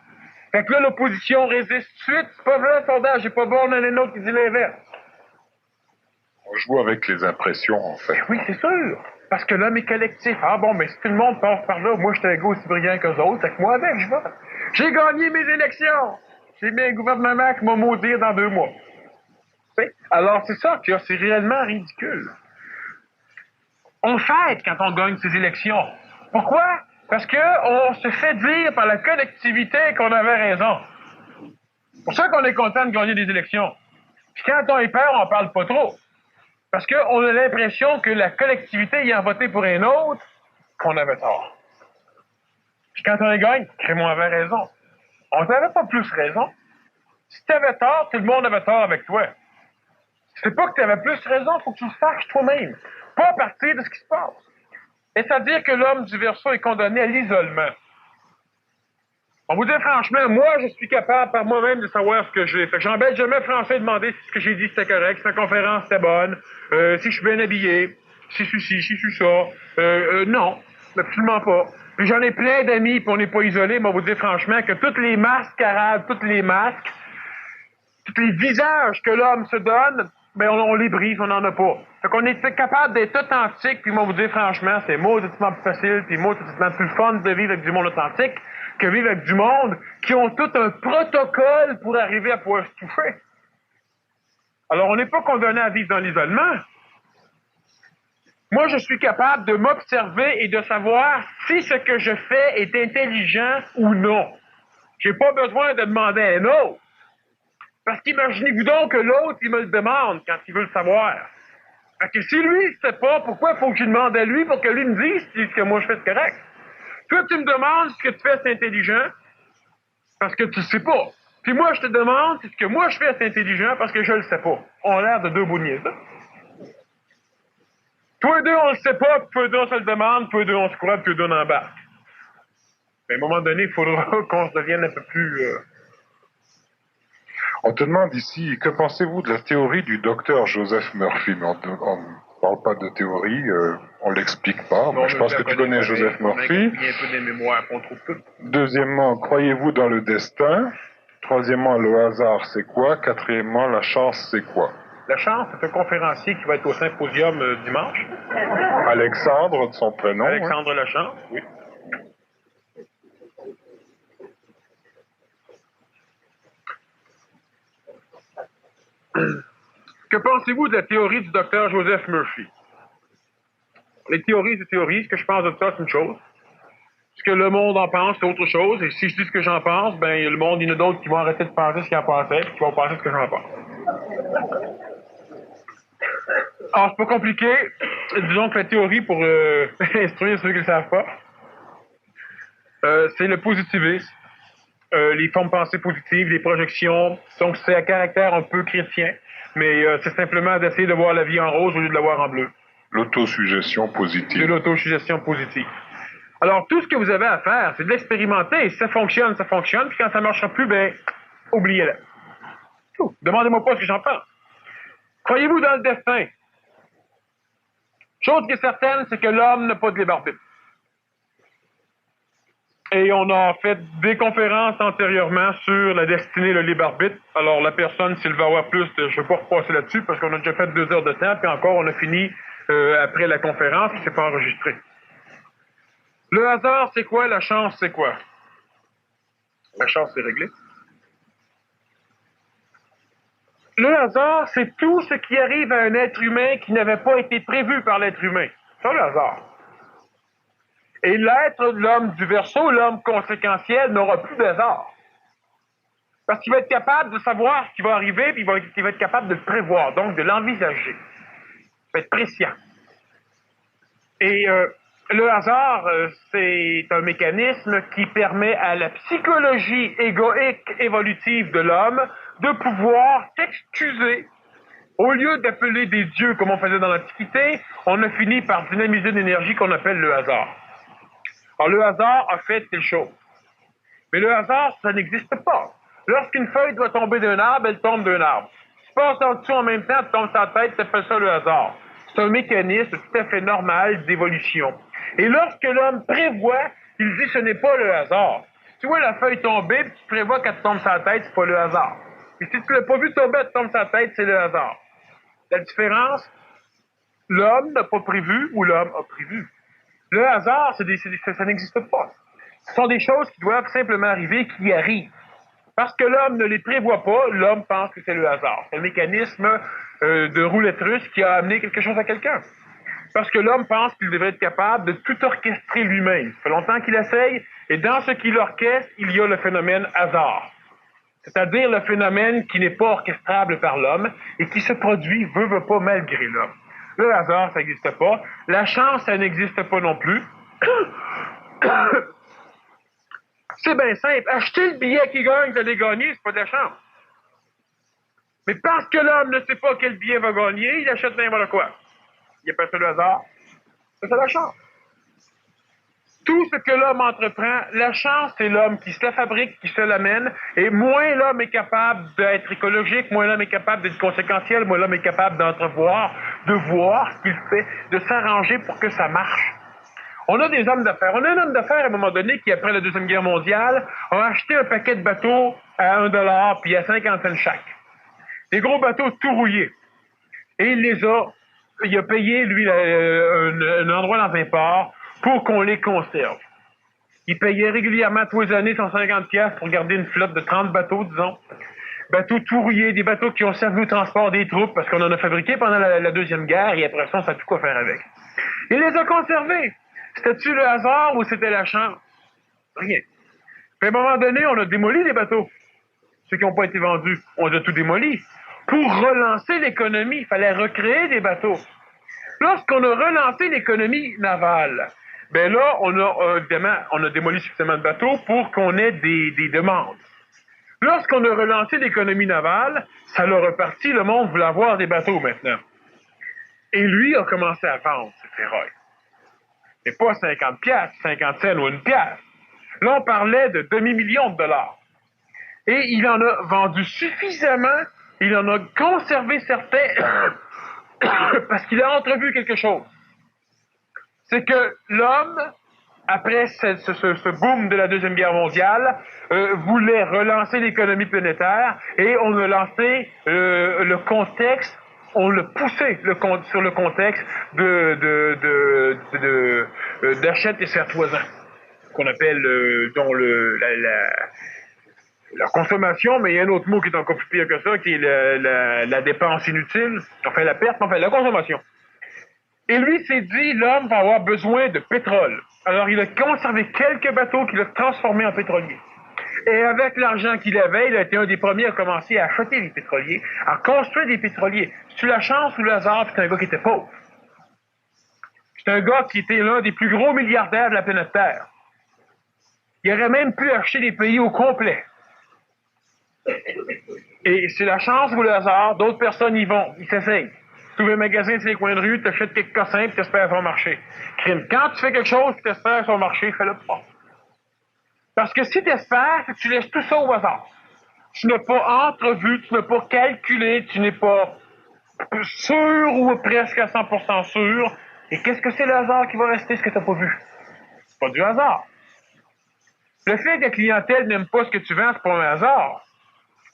Fait que là, l'opposition résiste suite. C'est pas vrai, le sondage, c'est pas bon, on en a un autre qui dit l'inverse. On joue avec les impressions, en fait. Oui, c'est sûr. Parce que l'homme est collectif. Ah bon, mais si tout le monde passe par là, moi, je suis un gars aussi brillant qu'eux autres, fait que moi, avec, je vote. J'ai gagné mes élections. J'ai mis un gouvernement qui m'a maudire dans 2 mois. T'sais? Alors, c'est ça, c'est réellement ridicule. On fête quand on gagne ces élections. Pourquoi? Parce qu'on se fait dire par la collectivité qu'on avait raison. C'est pour ça qu'on est content de gagner des élections. Puis quand on est peur, on parle pas trop. Parce qu'on a l'impression que la collectivité ayant voté pour un autre, qu'on avait tort. Puis quand on les gagne, on avait raison. On n'avait pas plus raison. Si tu avais tort, tout le monde avait tort avec toi. C'est pas que tu avais plus raison, il faut que tu le saches toi-même. Pas à partir de ce qui se passe. Et c'est-à-dire que l'homme du verso est condamné à l'isolement. On vous dit franchement, moi, je suis capable par moi-même de savoir ce que j'ai. Fait que j'embête jamais Français demander si ce que j'ai dit c'était correct, si la conférence était bonne, si je suis bien habillé, si je suis ci, si je suis ça. Non, absolument pas. Puis j'en ai plein d'amis, puis on n'est pas isolés, mais on vous dit franchement que toutes les mascarades, tous les visages que l'homme se donne, ben on les brise, on n'en a pas. Fait qu'on est capable d'être authentique, puis moi vous dire franchement, c'est mauditement plus facile, puis mauditement plus fun de vivre avec du monde authentique que vivre avec du monde qui ont tout un protocole pour arriver à pouvoir se toucher. Alors on n'est pas condamné à vivre dans l'isolement. Moi, je suis capable de m'observer et de savoir si ce que je fais est intelligent ou non. J'ai pas besoin de demander à un autre. Parce qu'imaginez-vous donc que l'autre, il me le demande quand il veut le savoir. Fait que si lui, il sait pas, pourquoi il faut que je demande à lui pour que lui me dise si ce que moi je fais c'est correct? Toi, tu me demandes si ce que tu fais c'est intelligent parce que tu le sais pas. Puis moi, je te demande si ce que moi je fais c'est intelligent parce que je le sais pas. On a l'air de deux bouts de niaise. Toi deux, on le sait pas, puis toi deux, on se le demande, toi deux, on se croit, puis toi deux, on embarque. Mais à un moment donné, il faudra qu'on se devienne un peu plus... On te demande ici, que pensez-vous de la théorie du docteur Joseph Murphy? Mais on ne parle pas de théorie, on ne l'explique pas. Non, je pense que tu connais Joseph Murphy. Il y a un peu des mémoires qu'on trouve toutes. Deuxièmement, croyez-vous dans le destin? Troisièmement, le hasard, c'est quoi? Quatrièmement, la chance, c'est quoi? La chance, c'est un conférencier qui va être au symposium dimanche. Alexandre, de son prénom. Alexandre Lachance, oui. Que pensez-vous de la théorie du docteur Joseph Murphy? Les théories, c'est théories. Ce que je pense de ça, c'est une chose. Ce que le monde en pense, c'est autre chose. Et si je dis ce que j'en pense, ben le monde, il y en a d'autres qui vont arrêter de penser ce qu'ils en pensaient, puis qui vont penser ce que j'en pense. Alors, c'est pas compliqué. Disons que la théorie, pour instruire ceux qui ne le savent pas, c'est le positivisme. Les formes pensées positives, les projections. Donc, c'est à caractère un peu chrétien. Mais c'est simplement d'essayer de voir la vie en rose au lieu de la voir en bleu. L'autosuggestion positive. De l'autosuggestion positive. Alors, tout ce que vous avez à faire, c'est de l'expérimenter. Si ça fonctionne, ça fonctionne. Puis quand ça ne marchera plus, ben, oubliez-le. Demandez-moi pas ce que j'en pense. Croyez-vous dans le destin? Chose qui est certaine, c'est que l'homme n'a pas de libre arbitre. Et on a fait des conférences antérieurement sur la destinée et le libre arbitre. Alors, la personne, s'il va avoir plus, je ne vais pas repasser là-dessus parce qu'on a déjà fait 2 heures de temps, puis encore, on a fini après la conférence, qui s'est pas enregistré. Le hasard, c'est quoi? La chance, c'est quoi? La chance, c'est réglé. Le hasard, c'est tout ce qui arrive à un être humain qui n'avait pas été prévu par l'être humain. C'est le hasard. Et l'être, l'homme du Verseau, l'homme conséquentiel, n'aura plus d'hasard. Parce qu'il va être capable de savoir ce qui va arriver, puis il va être capable de le prévoir, donc de l'envisager. Il va être prescient. Et le hasard, c'est un mécanisme qui permet à la psychologie égoïque évolutive de l'homme de pouvoir s'excuser. Au lieu d'appeler des dieux comme on faisait dans l'Antiquité, on a fini par dynamiser une énergie qu'on appelle le hasard. Alors, le hasard a fait telle chose. Mais le hasard, ça n'existe pas. Lorsqu'une feuille doit tomber d'un arbre, elle tombe d'un arbre. Si tu passes en dessous en même temps, tu tombes sur la tête, tu appelles ça le hasard. C'est un mécanisme tout à fait normal d'évolution. Et lorsque l'homme prévoit, il dit ce n'est pas le hasard. Tu vois la feuille tomber, puis tu prévois qu'elle te tombe sur la tête, c'est pas le hasard. Et si tu l'as pas vu tomber, elle te tombe sur la tête, c'est le hasard. La différence, l'homme n'a pas prévu ou l'homme a prévu. Le hasard, ça n'existe pas. Ce sont des choses qui doivent simplement arriver, qui arrivent. Parce que l'homme ne les prévoit pas, l'homme pense que c'est le hasard. C'est le mécanisme de roulette russe qui a amené quelque chose à quelqu'un. Parce que l'homme pense qu'il devrait être capable de tout orchestrer lui-même. Ça fait longtemps qu'il essaye, et dans ce qu'il orchestre, il y a le phénomène hasard. C'est-à-dire le phénomène qui n'est pas orchestrable par l'homme et qui se produit, veut pas, malgré l'homme. Le hasard, ça n'existe pas. La chance, ça n'existe pas non plus. C'est bien simple. Acheter le billet qui gagne, vous allez gagner, c'est pas de la chance. Mais parce que l'homme ne sait pas quel billet va gagner, il achète n'importe quoi. Il appelle ça le hasard. C'est la chance. Tout ce que l'homme entreprend, la chance, c'est l'homme qui se la fabrique, qui se l'amène, et moins l'homme est capable d'être écologique, moins l'homme est capable d'être conséquentiel, moins l'homme est capable d'entrevoir, de voir ce qu'il fait, de s'arranger pour que ça marche. On a des hommes d'affaires. On a un homme d'affaires à un moment donné qui, après la Deuxième Guerre mondiale, a acheté un paquet de bateaux à $1 puis à 50 cents chaque. Des gros bateaux tout rouillés. Et il a payé, lui, un endroit dans un port pour qu'on les conserve. Il payait régulièrement tous les années 150$ pour garder une flotte de 30 bateaux, disons. Bateaux tout rouillés, des bateaux qui ont servi au transport des troupes parce qu'on en a fabriqué pendant la Deuxième Guerre et après ça, on ne sait plus quoi faire avec. Il les a conservés. C'était-tu le hasard ou c'était la chance? Rien. Puis à un moment donné, on a démoli les bateaux. Ceux qui n'ont pas été vendus, on les a tout démolis. Pour relancer l'économie, il fallait recréer des bateaux. Lorsqu'on a relancé l'économie navale, ben là, évidemment, on a démoli suffisamment de bateaux pour qu'on ait des demandes. Lorsqu'on a relancé l'économie navale, ça l'a reparti, le monde voulait avoir des bateaux maintenant. Et lui a commencé à vendre ses ferrailles. Mais pas 50$, 50 cents ou une pièce. Là, on parlait de demi-million de dollars. Et il en a vendu suffisamment, il en a conservé certains, parce qu'il a entrevu quelque chose. C'est que l'homme, après ce boom de la Deuxième Guerre mondiale, voulait relancer l'économie planétaire et on a lancé le contexte, on l'a poussé sur le contexte d'achète et serre-toisins, qu'on appelle dont la consommation, mais il y a un autre mot qui est encore plus pire que ça, qui est la dépense inutile, enfin la perte, enfin la consommation. Et lui s'est dit, l'homme va avoir besoin de pétrole. Alors il a conservé quelques bateaux qu'il a transformés en pétroliers. Et avec l'argent qu'il avait, il a été un des premiers à commencer à acheter des pétroliers, à construire des pétroliers. C'est la chance ou le hasard, c'est un gars qui était pauvre. C'est un gars qui était l'un des plus gros milliardaires de la planète Terre. Il aurait même pu acheter des pays au complet. Et c'est la chance ou le hasard, d'autres personnes y vont, ils s'essayent. Tu ouvres un magasin sur les coins de rue, tu achètes quelques cossins, puis tu espères son marché. Crime. Quand tu fais quelque chose, tu espères son marché, fais-le pas. Parce que si tu espères, c'est que tu laisses tout ça au hasard. Tu n'as pas entrevu, tu n'as pas calculé, tu n'es pas sûr ou presque à 100% sûr. Et qu'est-ce que c'est le hasard qui va rester, ce que tu n'as pas vu? C'est pas du hasard. Le fait que la clientèle n'aime pas ce que tu vends, c'est pas un hasard.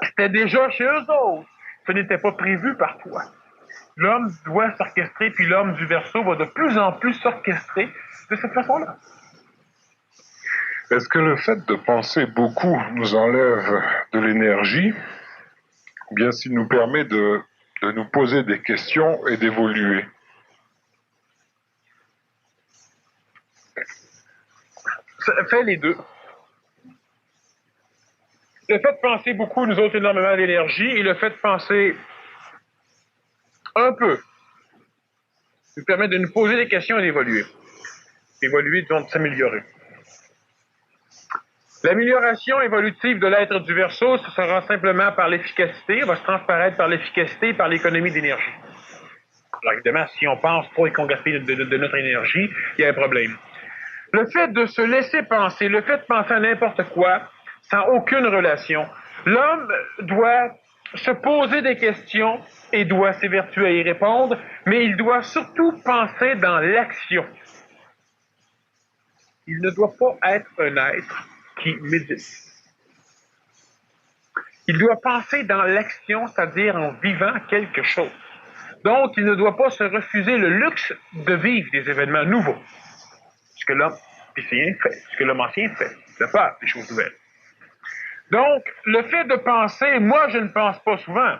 C'était déjà chez eux autres. Ce n'était pas prévu par toi. L'homme doit s'orchestrer, puis l'homme du Verseau va de plus en plus s'orchestrer de cette façon-là. Est-ce que le fait de penser beaucoup nous enlève de l'énergie, ou bien s'il nous permet de nous poser des questions et d'évoluer? Ça fait les deux. Le fait de penser beaucoup nous ôte énormément d'énergie, et le fait de penser un peu nous permet de nous poser des questions et d'évoluer. Évoluer, donc de s'améliorer. L'amélioration évolutive de l'être du Verseau, ce sera simplement par l'efficacité, va se transparaître par l'efficacité et par l'économie d'énergie. Alors évidemment, si on pense trop et qu'on gaspille de notre énergie, il y a un problème. Le fait de se laisser penser, le fait de penser à n'importe quoi, sans aucune relation, l'homme doit se poser des questions et doit s'évertuer à y répondre, mais il doit surtout penser dans l'action. Il ne doit pas être un être qui médite. Il doit penser dans l'action, c'est-à-dire en vivant quelque chose. Donc, il ne doit pas se refuser le luxe de vivre des événements nouveaux. Ce que l'homme ancien fait, ce que l'homme ancien fait, de faire des choses nouvelles. Donc, le fait de penser, moi, je ne pense pas souvent.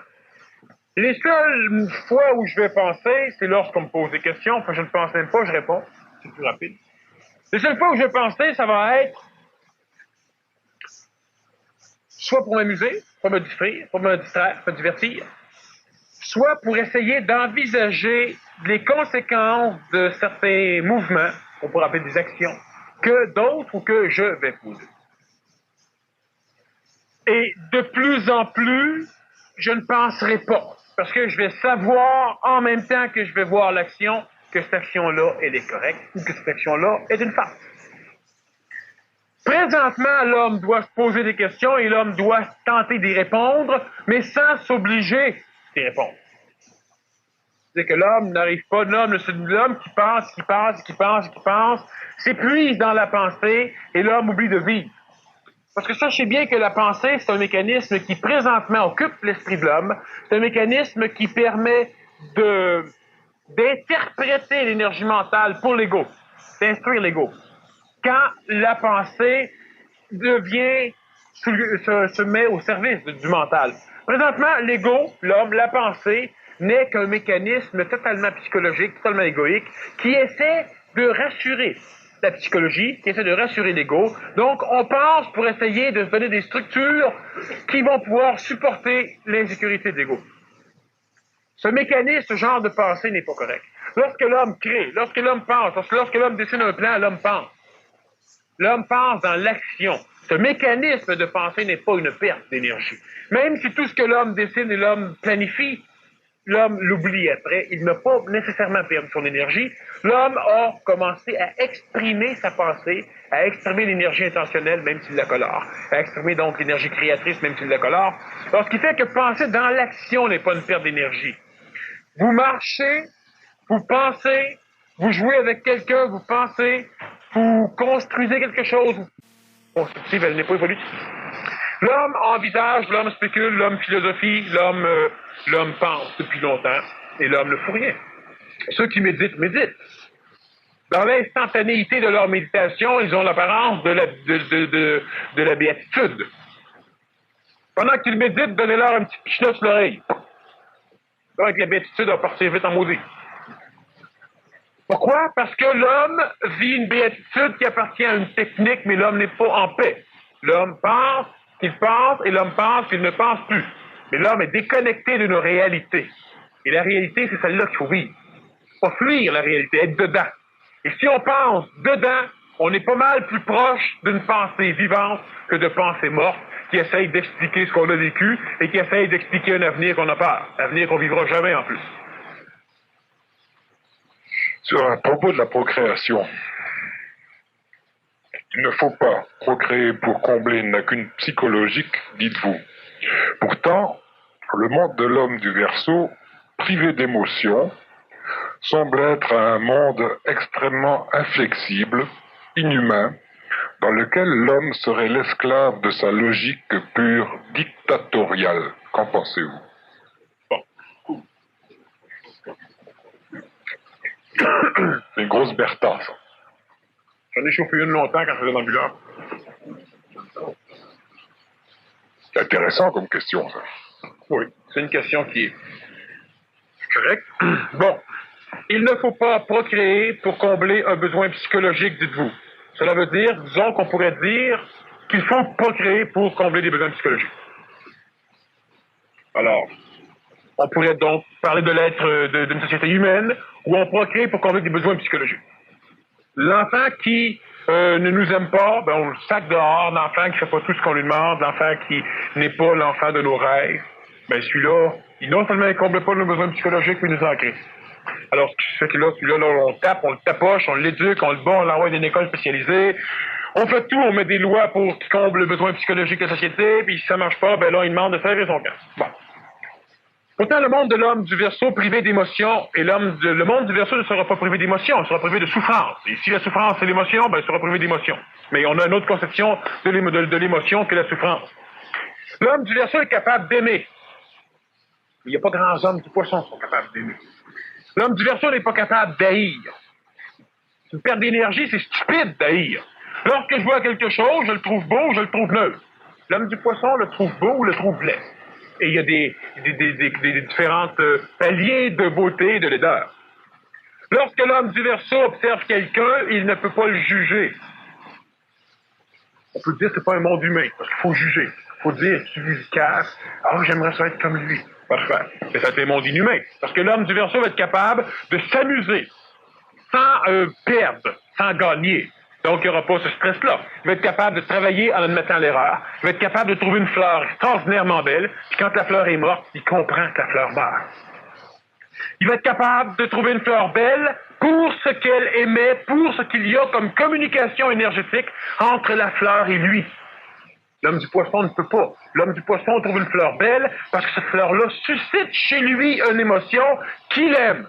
Les seules fois où je vais penser, c'est lorsqu'on me pose des questions, enfin, je ne pense même pas, je réponds. C'est plus rapide. Les seules fois où je vais penser, ça va être soit pour m'amuser, pour me distraire, me divertir, soit pour essayer d'envisager les conséquences de certains mouvements, on pourrait appeler des actions, que d'autres ou que je vais poser. Et de plus en plus, je ne penserai pas, parce que je vais savoir en même temps que je vais voir l'action, que cette action-là, elle est correcte, ou que cette action-là est une farce. Présentement, l'homme doit se poser des questions et l'homme doit tenter d'y répondre, mais sans s'obliger d'y répondre. C'est que l'homme n'arrive pas, c'est l'homme qui pense, s'épuise dans la pensée et l'homme oublie de vivre. Parce que sachez bien que la pensée, c'est un mécanisme qui présentement occupe l'esprit de l'homme, c'est un mécanisme qui permet d'interpréter l'énergie mentale pour l'ego, d'instruire l'ego. Quand la pensée se met au service du mental. Présentement, l'ego, l'homme, la pensée, n'est qu'un mécanisme totalement psychologique, totalement égoïque, qui essaie de rassurer la psychologie, qui essaie de rassurer l'ego. Donc, on pense pour essayer de se donner des structures qui vont pouvoir supporter l'insécurité de l'ego. Ce mécanisme, ce genre de pensée n'est pas correct. Lorsque l'homme crée, lorsque l'homme pense, lorsque l'homme dessine un plan, l'homme pense. L'homme pense dans l'action. Ce mécanisme de pensée n'est pas une perte d'énergie. Même si tout ce que l'homme dessine et l'homme planifie, l'homme l'oublie après, il n'a pas nécessairement perdu son énergie. L'homme a commencé à exprimer sa pensée, à exprimer l'énergie intentionnelle, même s'il la colore, à exprimer donc l'énergie créatrice, même s'il la colore. Alors, ce qui fait que penser dans l'action n'est pas une perte d'énergie. Vous marchez, vous pensez, vous jouez avec quelqu'un, vous pensez, vous construisez quelque chose. Constructive, elle n'est pas évolutive. L'homme envisage, l'homme spécule, l'homme philosophie, l'homme pense depuis longtemps, et l'homme ne fout rien. Ceux qui méditent, méditent. Dans l'instantanéité de leur méditation, ils ont l'apparence de la béatitude. Pendant qu'ils méditent, donnez-leur un petit pichenot sur l'oreille. Donc la béatitude va partir vite en maudit. Pourquoi? Parce que l'homme vit une béatitude qui appartient à une technique, mais l'homme n'est pas en paix. L'homme pense qu'il pense, et l'homme pense qu'il ne pense plus. Mais l'homme est déconnecté d'une réalité. Et la réalité, c'est celle-là qu'il faut vivre. Pas fuir la réalité, être dedans. Et si on pense dedans, on est pas mal plus proche d'une pensée vivante que de pensée morte qui essaye d'expliquer ce qu'on a vécu et qui essaye d'expliquer un avenir qu'on a peur. Un avenir qu'on vivra jamais en plus. Sur un propos de la procréation, il ne faut pas procréer pour combler une lacune psychologique, dites-vous. Pourtant, le monde de l'homme du Verseau, privé d'émotions, semble être un monde extrêmement inflexible, inhumain, dans lequel l'homme serait l'esclave de sa logique pure dictatoriale. Qu'en pensez-vous? Bon. C'est une grosse Bertha, ça. J'en ai chauffé une longtemps quand je faisais l'ambulance. C'est intéressant comme question, ça. Oui, c'est une question qui est correcte. Bon, il ne faut pas procréer pour combler un besoin psychologique, dites-vous. Cela veut dire, disons qu'on pourrait dire qu'il faut procréer pour combler des besoins psychologiques. Alors, on pourrait donc parler de l'être d'une société humaine où on procrée pour combler des besoins psychologiques. L'enfant qui ne nous aime pas, ben on le sac dehors. L'enfant qui ne fait pas tout ce qu'on lui demande, l'enfant qui n'est pas l'enfant de nos rêves, ben celui-là, non seulement il ne comble pas nos besoins psychologiques, mais il nous en crée. Alors, ce qui fait que là, celui-là, on le tape, on le tapoche, on l'éduque, on le bat, on l'envoie dans une école spécialisée. On fait tout, on met des lois pour qu'il comble le besoin psychologique de la société, puis si ça marche pas, ben là, il demande de faire son camp. Bon. Pourtant, le monde de l'homme du Verseau privé d'émotion, et le monde du Verseau ne sera pas privé d'émotion, il sera privé de souffrance. Et si la souffrance c'est l'émotion, ben il sera privé d'émotion. Mais on a une autre conception de l'émotion que la souffrance. L'homme du Verseau est capable d'aimer. Il n'y a pas grands hommes du Poisson qui sont capables d'aimer. L'homme du Verseau n'est pas capable d'haïr. C'est une perte d'énergie, c'est stupide d'haïr. Lorsque je vois quelque chose, je le trouve beau, je le trouve neutre. L'homme du Poisson le trouve beau ou le trouve laid. Et il y a des différentes paliers de beauté et de laideur. Lorsque l'homme du Verseau observe quelqu'un, il ne peut pas le juger. On peut dire que c'est pas un monde humain, parce qu'il faut juger. Il faut dire, tu lui casses, j'aimerais ça être comme lui. Parfait. Mais ça, c'est un monde inhumain. Parce que l'homme du Verseau va être capable de s'amuser, sans perdre, sans gagner. Donc, il n'y aura pas ce stress-là. Il va être capable de travailler en admettant l'erreur. Il va être capable de trouver une fleur extraordinairement belle. Puis quand la fleur est morte, il comprend que la fleur meurt. Il va être capable de trouver une fleur belle pour ce qu'elle émet, pour ce qu'il y a comme communication énergétique entre la fleur et lui. L'homme du Poisson ne peut pas. L'homme du Poisson trouve une fleur belle parce que cette fleur-là suscite chez lui une émotion qu'il aime.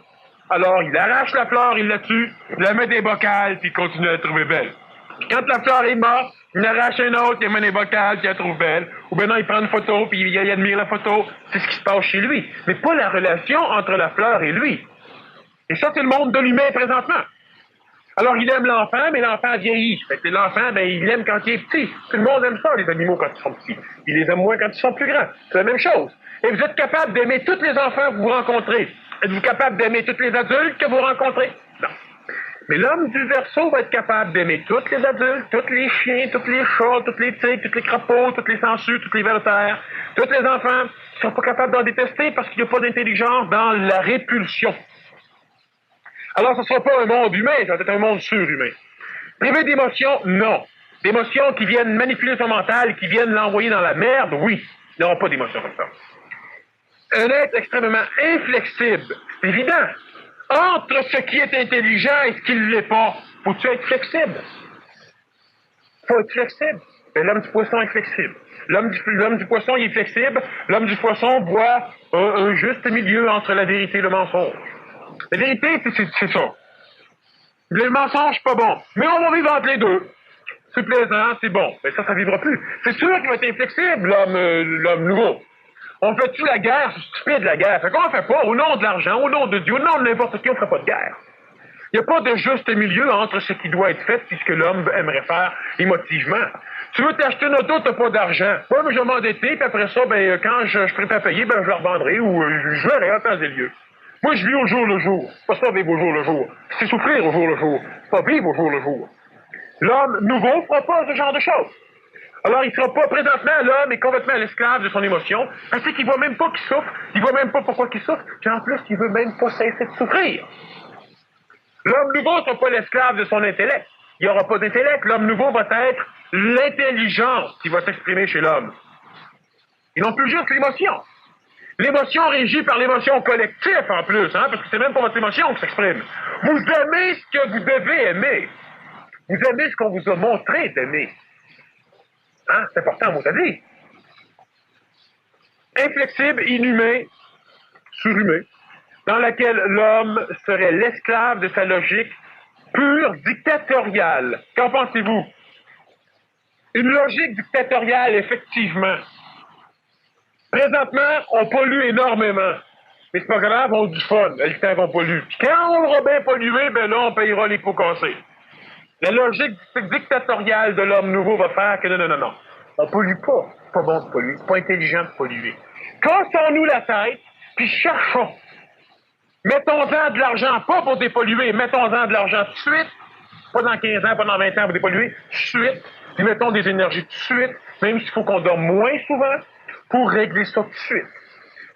Alors, il arrache la fleur, il la tue, il la met des bocals, puis il continue à la trouver belle. Puis quand la fleur est morte, il arrache une autre, il met des bocals, puis il la trouve belle. Ou bien non, il prend une photo, puis il admire la photo. C'est ce qui se passe chez lui. Mais pas la relation entre la fleur et lui. Et ça, c'est le monde de l'humain présentement. Alors, il aime l'enfant, mais l'enfant vieillit. Fait que l'enfant, ben, il l'aime quand il est petit. Tout le monde aime ça, les animaux, quand ils sont petits. Il les aime moins quand ils sont plus grands. C'est la même chose. Et vous êtes capable d'aimer tous les enfants que vous rencontrez. Êtes-vous capable d'aimer tous les adultes que vous rencontrez? Non. Mais l'homme du Verseau va être capable d'aimer tous les adultes, tous les chiens, tous les chats, tous les tigres, tous les crapauds, tous les sangsues, tous les vers de terre, tous les enfants. Ils ne sont pas capables d'en détester parce qu'il n'y a pas d'intelligence dans la répulsion. Alors, ce ne sera pas un monde humain, ça va être un monde surhumain. Privé d'émotions, non. D'émotions qui viennent manipuler son mental, qui viennent l'envoyer dans la merde, oui. Il n'y aura pas d'émotions comme ça. Un être extrêmement inflexible, c'est évident. Entre ce qui est intelligent et ce qui ne l'est pas, faut-tu être flexible? Faut être flexible. Mais l'homme du Poisson est flexible. L'homme du Poisson, il est flexible. L'homme du Poisson voit un juste milieu entre la vérité et le mensonge. La vérité, c'est ça. Le mensonge, c'est pas bon. Mais on va vivre entre les deux. C'est plaisant, c'est bon. Mais ça vivra plus. C'est sûr qu'il va être inflexible, l'homme nouveau. On fait-tu la guerre? C'est stupide, la guerre. Fait qu'on ne fait pas au nom de l'argent, au nom de Dieu, au nom de n'importe qui, on ne ferait pas de guerre. Il n'y a pas de juste milieu entre ce qui doit être fait et ce que l'homme aimerait faire émotivement. Tu veux t'acheter une auto, t'as pas d'argent. Moi, je vais m'endetter, puis après ça, ben, quand je serai prêt à payer, ben, je la revendrai ou je verrai en temps et lieu. Moi, je vis au jour le jour. C'est pas ça, vivre au jour le jour. C'est souffrir au jour le jour. C'est pas vivre au jour le jour. L'homme nouveau ne fera pas ce genre de choses. Alors, il ne sera pas présentement, l'homme est complètement l'esclave de son émotion, parce qu'il ne voit même pas qu'il souffre, il ne voit même pas pourquoi il souffre, puis en plus, il ne veut même pas cesser de souffrir. L'homme nouveau ne sera pas l'esclave de son intellect. Il n'y aura pas d'intellect. L'homme nouveau va être l'intelligence qui va s'exprimer chez l'homme. Et non plus juste l'émotion. L'émotion régie par l'émotion collective en plus, hein, parce que c'est même pas votre émotion qui s'exprime. Vous aimez ce que vous devez aimer. Vous aimez ce qu'on vous a montré d'aimer. Hein? C'est important, vous avez dit. Inflexible, inhumain, surhumain, dans laquelle l'homme serait l'esclave de sa logique pure dictatoriale. Qu'en pensez-vous? Une logique dictatoriale, effectivement. Présentement, on pollue énormément. Mais c'est pas grave, on a du fun, le temps qu'on pollue. Puis quand on aura bien pollué, ben là, on payera les pots cassés. La logique dictatoriale de l'homme nouveau va faire que non. On pollue pas. C'est pas bon de polluer. C'est pas intelligent de polluer. Cassons-nous la tête, puis cherchons. Mettons-en de l'argent, pas pour dépolluer, mettons-en de l'argent tout de suite. Pas dans 15 ans, pas dans 20 ans pour dépolluer, tout de suite. Puis mettons des énergies tout de suite, même s'il faut qu'on dorme moins souvent, pour régler ça tout de suite.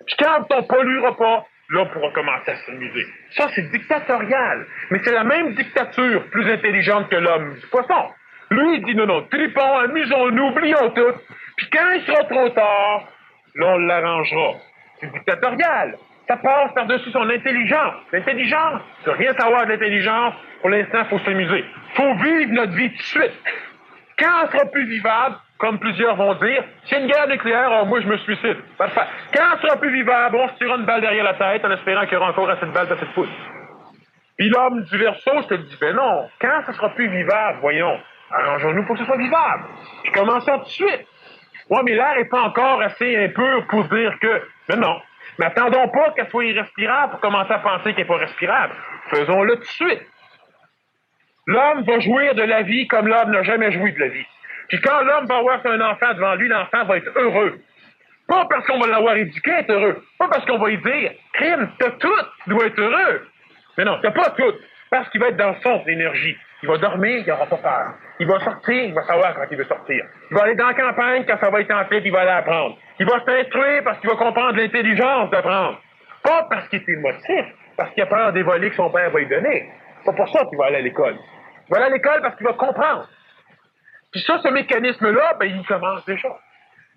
Puis quand on polluera pas, là, on pourra commencer à s'amuser. Ça, c'est dictatorial. Mais c'est la même dictature, plus intelligente que l'homme du poisson. Lui, il dit non, tripons, amusons-nous, oublions tout. Puis quand il sera trop tard, là, on l'arrangera. C'est dictatorial. Ça passe par-dessus son intelligence. L'intelligence, tu veux rien savoir de l'intelligence, pour l'instant, il faut s'amuser. Il faut vivre notre vie tout de suite. Quand elle sera plus vivable, comme plusieurs vont dire, s'il y a une guerre nucléaire, oh, moi je me suicide. Parfait. Quand elle sera plus vivable, on se tirera une balle derrière la tête en espérant qu'il y aura encore assez de balles à cette pouce. Puis l'homme du Verseau, je te le dis, ben non, quand ça sera plus vivable, voyons, arrangeons-nous pour que ce soit vivable. Puis commençons tout de suite. Ouais, mais l'air n'est pas encore assez impur pour dire que, mais non. Mais attendons pas qu'elle soit irrespirable pour commencer à penser qu'elle n'est pas respirable. Faisons-le tout de suite. L'homme va jouir de la vie comme l'homme n'a jamais joui de la vie. Puis quand l'homme va avoir un enfant devant lui, l'enfant va être heureux. Pas parce qu'on va l'avoir éduqué à être heureux. Pas parce qu'on va lui dire, crime, t'as tout, tu dois être heureux. Mais non, t'as pas tout. Parce qu'il va être dans le son de l'énergie. Il va dormir, il n'aura pas peur. Il va sortir, il va savoir quand il veut sortir. Il va aller dans la campagne quand ça va être en fait, il va aller apprendre. Il va s'instruire parce qu'il va comprendre l'intelligence d'apprendre. Pas parce qu'il est émotif, parce qu'il a peur des volets que son père va lui donner. C'est pas pour ça qu'il va aller à l'école. Il va aller à l'école parce qu'il va comprendre. Puis ça, ce mécanisme-là, ben, il commence déjà.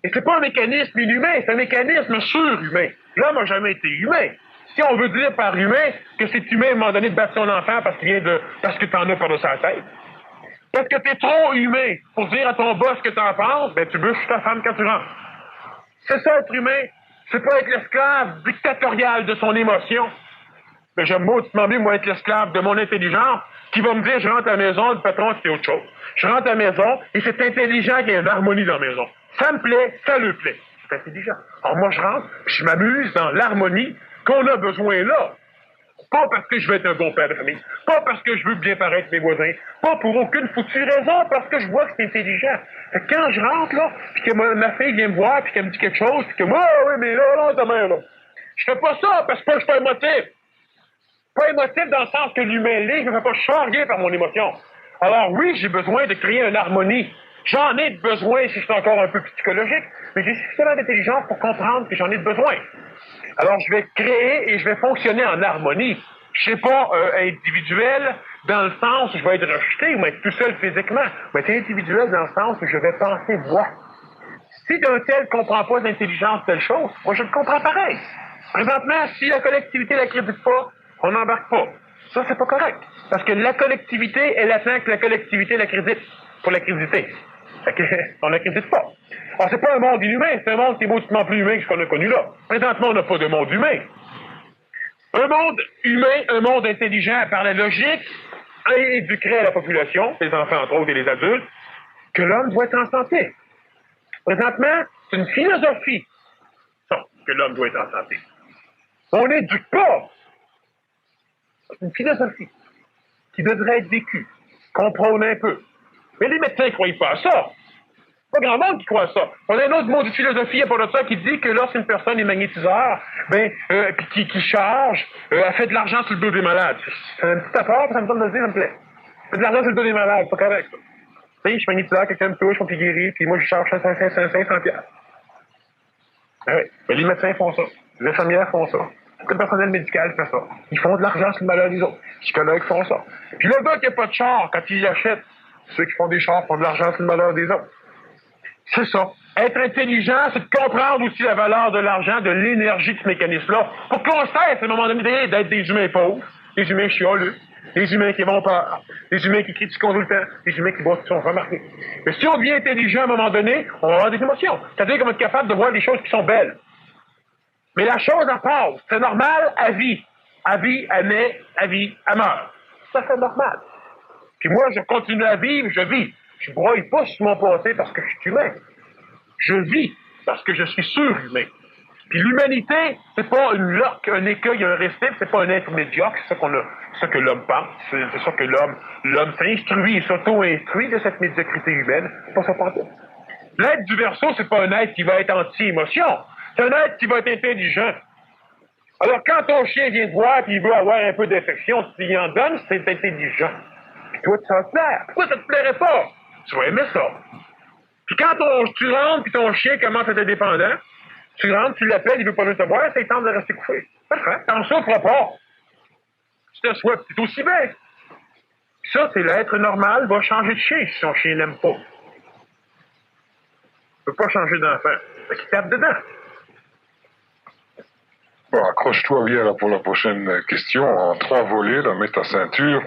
Et c'est pas un mécanisme inhumain, c'est un mécanisme surhumain. L'homme n'a jamais été humain. Si on veut dire par humain que c'est humain à un moment donné de battre son enfant parce que t'en as par-dessus la tête. Parce que t'es trop humain pour dire à ton boss ce que t'en penses, ben tu bûches ta femme quand tu rentres. C'est ça être humain. C'est pas être l'esclave dictatorial de son émotion. Mais j'aime mauditement mieux, moi, être l'esclave de mon intelligence qui va me dire, je rentre à la maison, le patron, c'est autre chose. Je rentre à la maison et c'est intelligent qu'il y ait une harmonie dans la maison. Ça me plaît, ça lui plaît. C'est intelligent. Alors moi, je rentre, je m'amuse dans l'harmonie qu'on a besoin là. Pas parce que je veux être un bon père de famille, pas parce que je veux bien paraître mes voisins, pas pour aucune foutue raison, parce que je vois que c'est intelligent. Fait que quand je rentre, là, puis que ma fille vient me voir, puis qu'elle me dit quelque chose, puis que moi, oui, mais là, ta mère, là. Je fais pas ça parce que je suis pas émotif. Pas émotif dans le sens que l'humain l'est, je ne fais pas charrier par mon émotion. Alors oui, j'ai besoin de créer une harmonie. J'en ai besoin si je suis encore un peu psychologique, mais j'ai suffisamment d'intelligence pour comprendre que j'en ai besoin. Alors je vais créer et je vais fonctionner en harmonie. Je ne sais pas individuel dans le sens où je vais être rejeté ou être tout seul physiquement, mais c'est individuel dans le sens où je vais penser moi. Si d'un tel ne comprend pas d'intelligence telle chose, moi je le comprends pareil. Présentement, si la collectivité ne la crédite pas, on n'embarque pas. Ça, c'est pas correct. Parce que la collectivité, elle attend que la collectivité la crédite pour la créditer. Fait que, on la crédite pas. Alors, c'est pas un monde inhumain, c'est un monde qui est mauditement plus humain que ce qu'on a connu là. Présentement, on n'a pas de monde humain. Un monde humain, un monde intelligent par la logique, et éduquerait à la population, les enfants entre autres et les adultes, que l'homme doit être en santé. Présentement, c'est une philosophie, ça, que l'homme doit être en santé. On n'éduque pas. C'est une philosophie qui devrait être vécue, qu'on prône un peu. Mais les médecins ne croient pas à ça. Pas grand monde qui croit à ça. On a un autre mot de philosophie à part de ça qui dit que lorsqu'une personne est magnétiseur, puis qui charge, elle fait de l'argent sur le dos des malades. C'est un petit apport, ça me donne de le dire, ça me plaît. Elle fait de l'argent sur le dos des malades, c'est pas correct, ça. Tu sais, je suis magnétiseur, quelqu'un me touche, on peut guérir, puis moi je charge 500 piastres. Ah oui, mais les médecins font ça. Les infirmières font ça. Le personnel médical fait ça. Ils font de l'argent sur le malheur des autres. Les psychologues font ça. Puis le gars qui n'a pas de char, quand il l'achète, ceux qui font des chars font de l'argent sur le malheur des autres. C'est ça. Être intelligent, c'est de comprendre aussi la valeur de l'argent, de l'énergie de ce mécanisme-là, pour qu'on cesse à un moment donné d'être des humains pauvres, des humains chialeux, des humains qui vont peur, des humains qui critiquent tout le temps, des humains qui bossent, qui sont remarqués. Mais si on devient intelligent à un moment donné, on va avoir des émotions. C'est-à-dire qu'on va être capable de voir des choses qui sont belles. Mais la chose en passe, c'est normal à vie. À vie, elle naît, à vie, elle meurt. Ça, c'est normal. Puis moi, je continue à vivre, je vis. Je broille pas sur mon passé parce que je suis humain. Je vis parce que je suis surhumain. Puis l'humanité, c'est pas une loque, un écueil, un respect, c'est pas un être médiocre, c'est ça que l'homme pense, c'est ça que l'homme s'instruit et s'auto-instruit de cette médiocrité humaine. C'est pas ça pantoute. L'être du Verseau, c'est pas un être qui va être anti-émotion, c'est un être qui va être intelligent. Alors quand ton chien vient te voir et il veut avoir un peu d'affection, tu lui en donnes, c'est intelligent. Puis toi, ça te plaire. Pourquoi ça te plairait pas? Tu vas aimer ça. Puis quand tu rentres puis ton chien commence à être dépendant, tu rentres, tu l'appelles, il veut pas venir te voir, ça il tente de rester couché. Parfait, t'en souffres pas. Tu te souhaites, c'est aussi bien. Ça, c'est l'être normal va changer de chien si son chien l'aime pas. Il peut pas changer d'enfant. Fait qu'il tape dedans. Bon, accroche-toi bien là pour la prochaine question. En 3 volets, là, mets ta ceinture.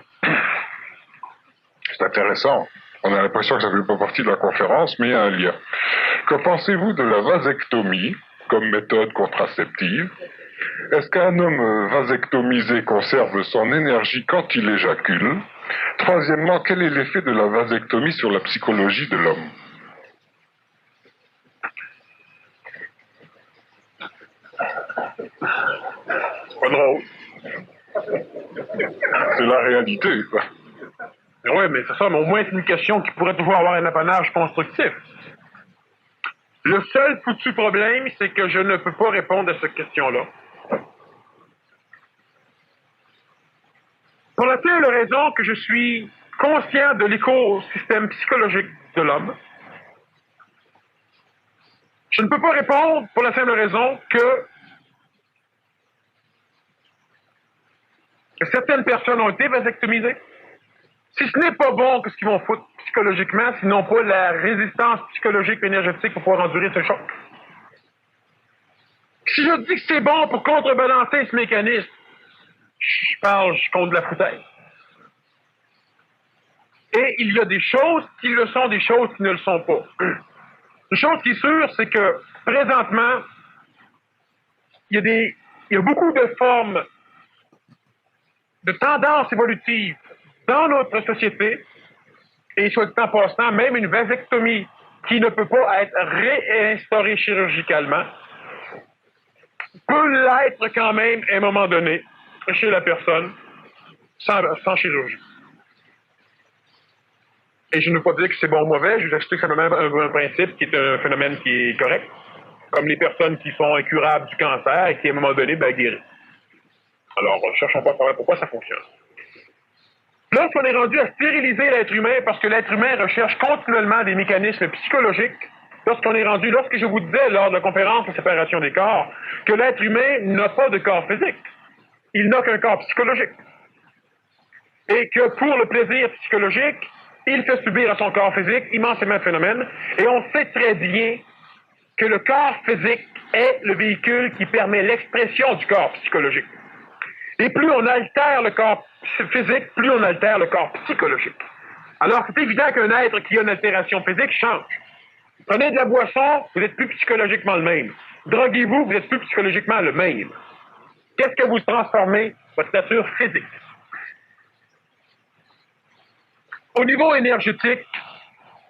C'est intéressant. On a l'impression que ça ne fait pas partie de la conférence, mais il y a un lien. Que pensez-vous de la vasectomie comme méthode contraceptive? Est-ce qu'un homme vasectomisé conserve son énergie quand il éjacule? Troisièmement, quel est l'effet de la vasectomie sur la psychologie de l'homme? Pas drôle. C'est la réalité. Oui, mais c'est ça, mais au moins c'est une question qui pourrait toujours avoir un apanage constructif. Le seul foutu problème, c'est que je ne peux pas répondre à cette question-là. Pour la simple raison que je suis conscient de l'écosystème psychologique de l'homme. Je ne peux pas répondre pour la simple raison que certaines personnes ont été vasectomisées. Si ce n'est pas bon, qu'est-ce qu'ils vont foutre psychologiquement, sinon pas la résistance psychologique et énergétique pour pouvoir endurer ce choc? Si je dis que c'est bon pour contrebalancer ce mécanisme, je compte de la foutaise. Et il y a des choses qui le sont, des choses qui ne le sont pas. Une chose qui est sûre, c'est que présentement, il y a beaucoup de formes de tendances évolutives dans notre société, et soit dit en passant, même une vasectomie qui ne peut pas être réinstaurée chirurgicalement, peut l'être quand même à un moment donné chez la personne sans chirurgie. Et je ne veux pas dire que c'est bon ou mauvais, je vous explique simplement un principe qui est un phénomène qui est correct, comme les personnes qui sont incurables du cancer et qui à un moment donné guérissent. Alors, cherchons pas à savoir pourquoi ça fonctionne. Lorsqu'on est rendu à stériliser l'être humain, parce que l'être humain recherche continuellement des mécanismes psychologiques, lorsque je vous disais lors de la conférence de séparation des corps, que l'être humain n'a pas de corps physique, il n'a qu'un corps psychologique. Et que pour le plaisir psychologique, il fait subir à son corps physique immensément de phénomènes, et on sait très bien que le corps physique est le véhicule qui permet l'expression du corps psychologique. Et plus on altère le corps physique, plus on altère le corps psychologique. Alors, c'est évident qu'un être qui a une altération physique change. Prenez de la boisson, vous n'êtes plus psychologiquement le même. Droguez-vous, vous n'êtes plus psychologiquement le même. Qu'est-ce que vous transformez? Votre nature physique. Au niveau énergétique,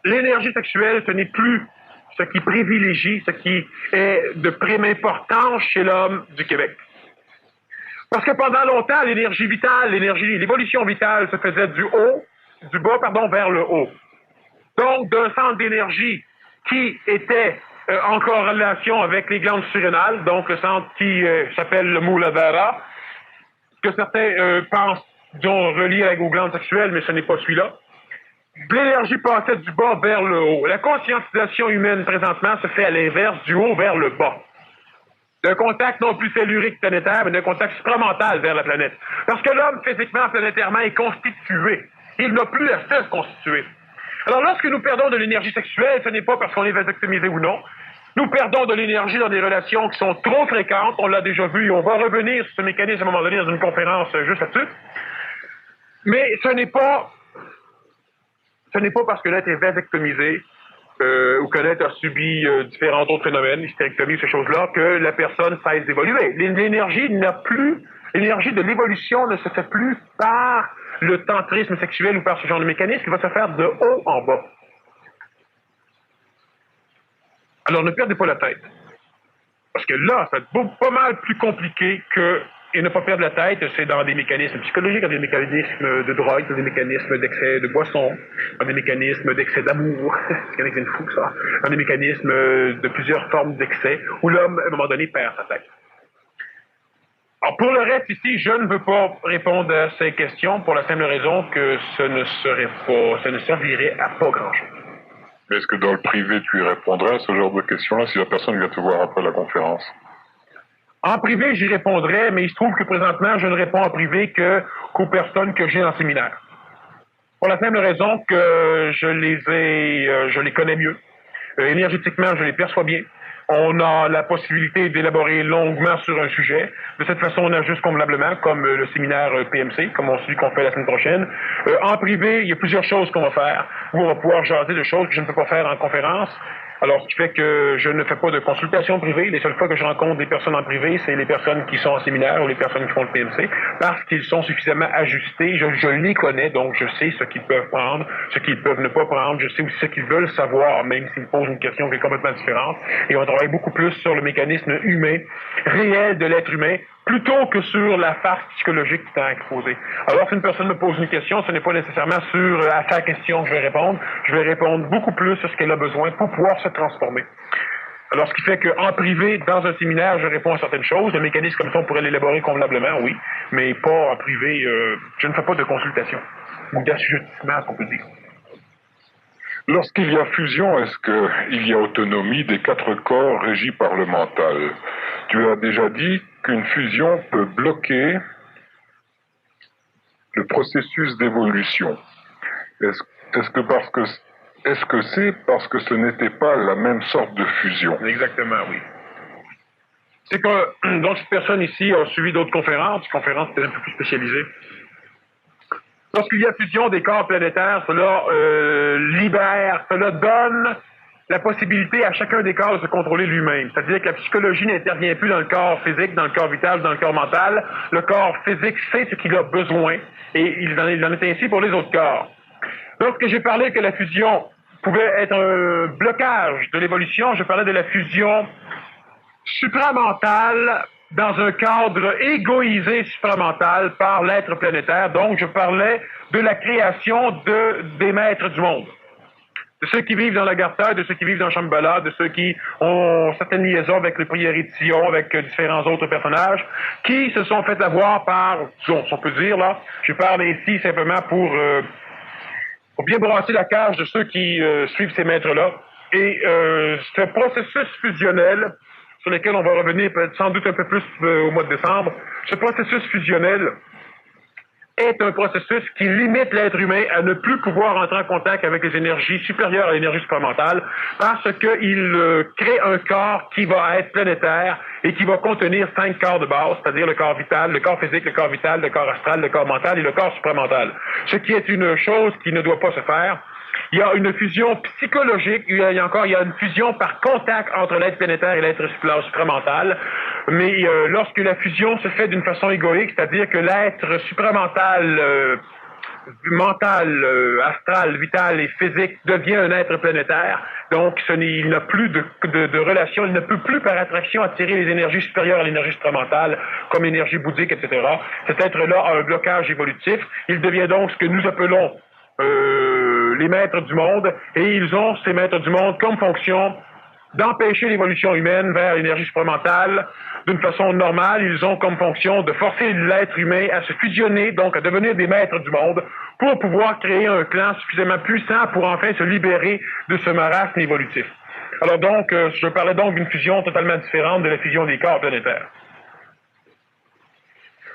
l'énergie sexuelle, ce n'est plus ce qui privilégie, ce qui est de prime importance chez l'homme du Québec. Parce que pendant longtemps, l'énergie vitale, l'évolution vitale se faisait du bas vers le haut. Donc, d'un centre d'énergie qui était en corrélation avec les glandes surrénales, donc le centre qui s'appelle le Muladhara, que certains pensent, disons, relié aux glandes sexuelles, mais ce n'est pas celui-là. L'énergie passait du bas vers le haut. La conscientisation humaine, présentement, se fait à l'inverse, du haut vers le bas. D'un contact non plus cellurique planétaire, mais d'un contact supramental vers la planète. Parce que l'homme, physiquement, planétairement, est constitué. Il n'a plus à se constituer. Alors, lorsque nous perdons de l'énergie sexuelle, ce n'est pas parce qu'on est vasectomisé ou non. Nous perdons de l'énergie dans des relations qui sont trop fréquentes. On l'a déjà vu et on va revenir sur ce mécanisme à un moment donné dans une conférence juste là-dessus. Mais ce n'est pas parce que l'être est vasectomisé ou que l'être a subi différents autres phénomènes, hystérectomie, ces choses-là, que la personne cesse d'évoluer. L'énergie de l'évolution ne se fait plus par le tantrisme sexuel ou par ce genre de mécanisme, il va se faire de haut en bas. Alors, ne perdez pas la tête. Parce que là, ça va être pas mal plus compliqué que... Et ne pas perdre la tête, c'est dans des mécanismes psychologiques, dans des mécanismes de drogue, dans des mécanismes d'excès de boisson, dans des mécanismes d'excès d'amour, c'est qu'il y en a qui viennent fous, ça, dans des mécanismes de plusieurs formes d'excès, où l'homme, à un moment donné, perd sa tête. Alors, pour le reste, ici, je ne veux pas répondre à ces questions pour la simple raison que ça ne servirait à pas grand-chose. Est-ce que dans le privé, tu y répondrais à ce genre de questions-là si la personne vient te voir après la conférence? En privé, j'y répondrais, mais il se trouve que présentement, je ne réponds en privé qu'aux personnes que j'ai en séminaire. Pour la simple raison que je les connais mieux. Énergétiquement, je les perçois bien. On a la possibilité d'élaborer longuement sur un sujet. De cette façon, on ajuste convenablement, comme le séminaire PMC, comme celui qu'on fait la semaine prochaine. En privé, il y a plusieurs choses qu'on va faire, où on va pouvoir jaser de choses que je ne peux pas faire en conférence. Alors, ce qui fait que je ne fais pas de consultation privée. Les seules fois que je rencontre des personnes en privé, c'est les personnes qui sont en séminaire ou les personnes qui font le PMC, parce qu'ils sont suffisamment ajustés. Je les connais, donc je sais ce qu'ils peuvent prendre, ce qu'ils peuvent ne pas prendre. Je sais aussi ce qu'ils veulent savoir, même s'ils posent une question qui est complètement différente. Et on travaille beaucoup plus sur le mécanisme humain, réel de l'être humain, plutôt que sur la farce psychologique qui tend à exposer. Alors, si une personne me pose une question, ce n'est pas nécessairement à sa question que je vais répondre. Je vais répondre beaucoup plus sur ce qu'elle a besoin pour pouvoir se transformer. Alors, ce qui fait qu'en privé, dans un séminaire, je réponds à certaines choses. Le mécanisme comme ça, on pourrait l'élaborer convenablement, oui, mais pas en privé. Je ne fais pas de consultation ou d'assujettissement, qu'on peut dire. Lorsqu'il y a fusion, est-ce qu'il y a autonomie des 4 corps régis par le mental? Tu as déjà dit qu'une fusion peut bloquer le processus d'évolution. Est-ce que c'est parce que ce n'était pas la même sorte de fusion? Exactement, oui. C'est que, donc, cette personne ici a suivi d'autres conférences peut-être un peu plus spécialisées. Lorsqu'il y a fusion des corps planétaires, cela libère, cela donne la possibilité à chacun des corps de se contrôler lui-même. C'est-à-dire que la psychologie n'intervient plus dans le corps physique, dans le corps vital, dans le corps mental. Le corps physique sait ce qu'il a besoin et il en est ainsi pour les autres corps. Lorsque j'ai parlé que la fusion pouvait être un blocage de l'évolution, je parlais de la fusion supramentale dans un cadre égoïsé supramental par l'être planétaire. Donc, je parlais de la création des maîtres du monde. De ceux qui vivent dans l'Agartha, de ceux qui vivent dans Shambhala, de ceux qui ont certaines liaisons avec le Prieri de Sion, avec différents autres personnages, qui se sont fait avoir par, si on peut dire, là, je parle ici simplement pour bien brasser la cage de ceux qui suivent ces maîtres-là. Et ce processus fusionnel, sur lequel on va revenir sans doute un peu plus au mois de décembre, ce processus fusionnel est un processus qui limite l'être humain à ne plus pouvoir entrer en contact avec les énergies supérieures à l'énergie supramentale parce qu'il crée un corps qui va être planétaire et qui va contenir 5 corps de base, c'est-à-dire le corps vital, le corps physique, le corps vital, le corps astral, le corps mental et le corps supramental. Ce qui est une chose qui ne doit pas se faire. Il y a une fusion psychologique, il y a une fusion par contact entre l'être planétaire et l'être supramental, mais lorsque la fusion se fait d'une façon égoïque, c'est-à-dire que l'être supramental, mental, astral, vital et physique devient un être planétaire, donc il n'a plus de relation, il ne peut plus par attraction attirer les énergies supérieures à l'énergie supramentale, comme l'énergie bouddhique, etc. Cet être-là a un blocage évolutif, il devient donc ce que nous appelons les maîtres du monde, et ils ont, ces maîtres du monde, comme fonction d'empêcher l'évolution humaine vers l'énergie supramentale d'une façon normale. Ils ont comme fonction de forcer l'être humain à se fusionner, donc à devenir des maîtres du monde, pour pouvoir créer un clan suffisamment puissant pour enfin se libérer de ce marasme évolutif. Alors donc, je parlais donc d'une fusion totalement différente de la fusion des corps planétaires.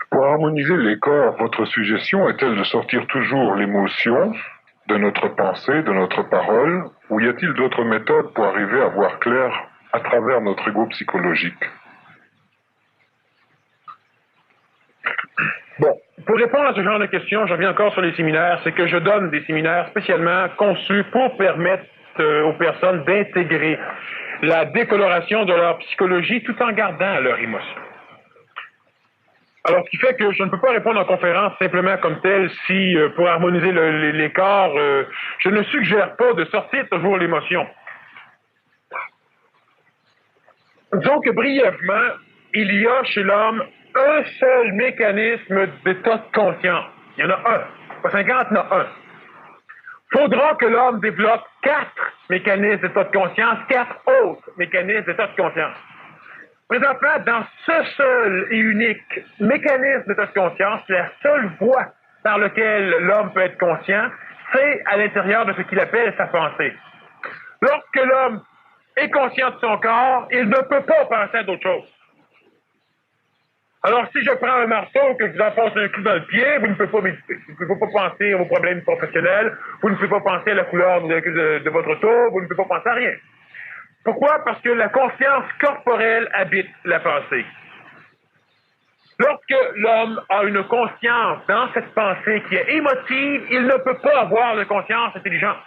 Pour harmoniser les corps, votre suggestion est-elle de sortir toujours l'émotion de notre pensée, de notre parole, ou y a-t-il d'autres méthodes pour arriver à voir clair à travers notre ego psychologique? Bon, pour répondre à ce genre de questions, je reviens encore sur les séminaires, c'est que je donne des séminaires spécialement conçus pour permettre aux personnes d'intégrer la décoloration de leur psychologie tout en gardant leur émotion. Alors, ce qui fait que je ne peux pas répondre en conférence simplement comme tel si, pour harmoniser les corps, je ne suggère pas de sortir toujours l'émotion. Disons que brièvement, il y a chez l'homme un seul mécanisme d'état de conscience. Il y en a un. Pas 50, il y en a un. Faudra que l'homme développe 4 mécanismes d'état de conscience, 4 autres mécanismes d'état de conscience. Présentement, dans ce seul et unique mécanisme d'état de conscience, la seule voie par laquelle l'homme peut être conscient, c'est à l'intérieur de ce qu'il appelle sa pensée. Lorsque l'homme est conscient de son corps, il ne peut pas penser à d'autre chose. Alors, si je prends un marteau et que je vous enfonce un clou dans le pied, vous ne pouvez pas méditer. Vous ne pouvez pas penser à vos problèmes professionnels, vous ne pouvez pas penser à la couleur de votre auto, vous ne pouvez pas penser à rien. Pourquoi? Parce que la conscience corporelle habite la pensée. Lorsque l'homme a une conscience dans cette pensée qui est émotive, il ne peut pas avoir de conscience intelligente.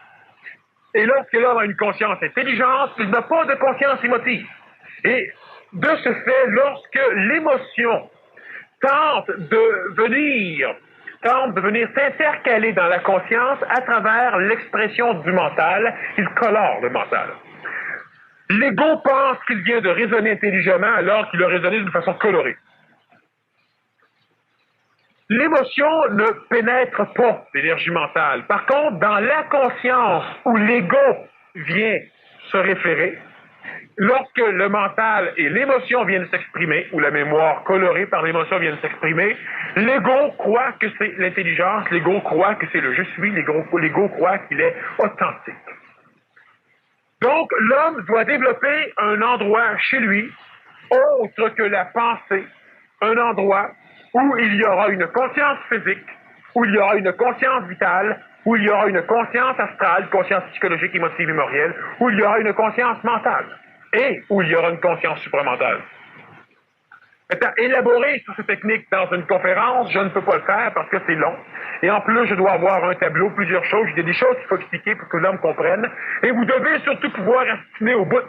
Et lorsque l'homme a une conscience intelligente, il n'a pas de conscience émotive. Et de ce fait, lorsque l'émotion tente de venir s'intercaler dans la conscience à travers l'expression du mental, il colore le mental. L'ego pense qu'il vient de raisonner intelligemment alors qu'il a raisonné d'une façon colorée. L'émotion ne pénètre pas l'énergie mentale. Par contre, dans la conscience où l'ego vient se référer, lorsque le mental et l'émotion viennent s'exprimer, ou la mémoire colorée par l'émotion viennent s'exprimer, l'ego croit que c'est l'intelligence, l'ego croit que c'est le je suis, l'ego croit qu'il est authentique. Donc, l'homme doit développer un endroit chez lui, autre que la pensée, un endroit où il y aura une conscience physique, où il y aura une conscience vitale, où il y aura une conscience astrale, conscience psychologique, émotive, mémorielle, où il y aura une conscience mentale, et où il y aura une conscience supramentale. Maintenant, élaborer sur ces techniques dans une conférence, je ne peux pas le faire parce que c'est long. Et en plus, je dois avoir un tableau, plusieurs choses. Il y a des choses qu'il faut expliquer pour que l'homme comprenne. Et vous devez surtout pouvoir raciner au bout.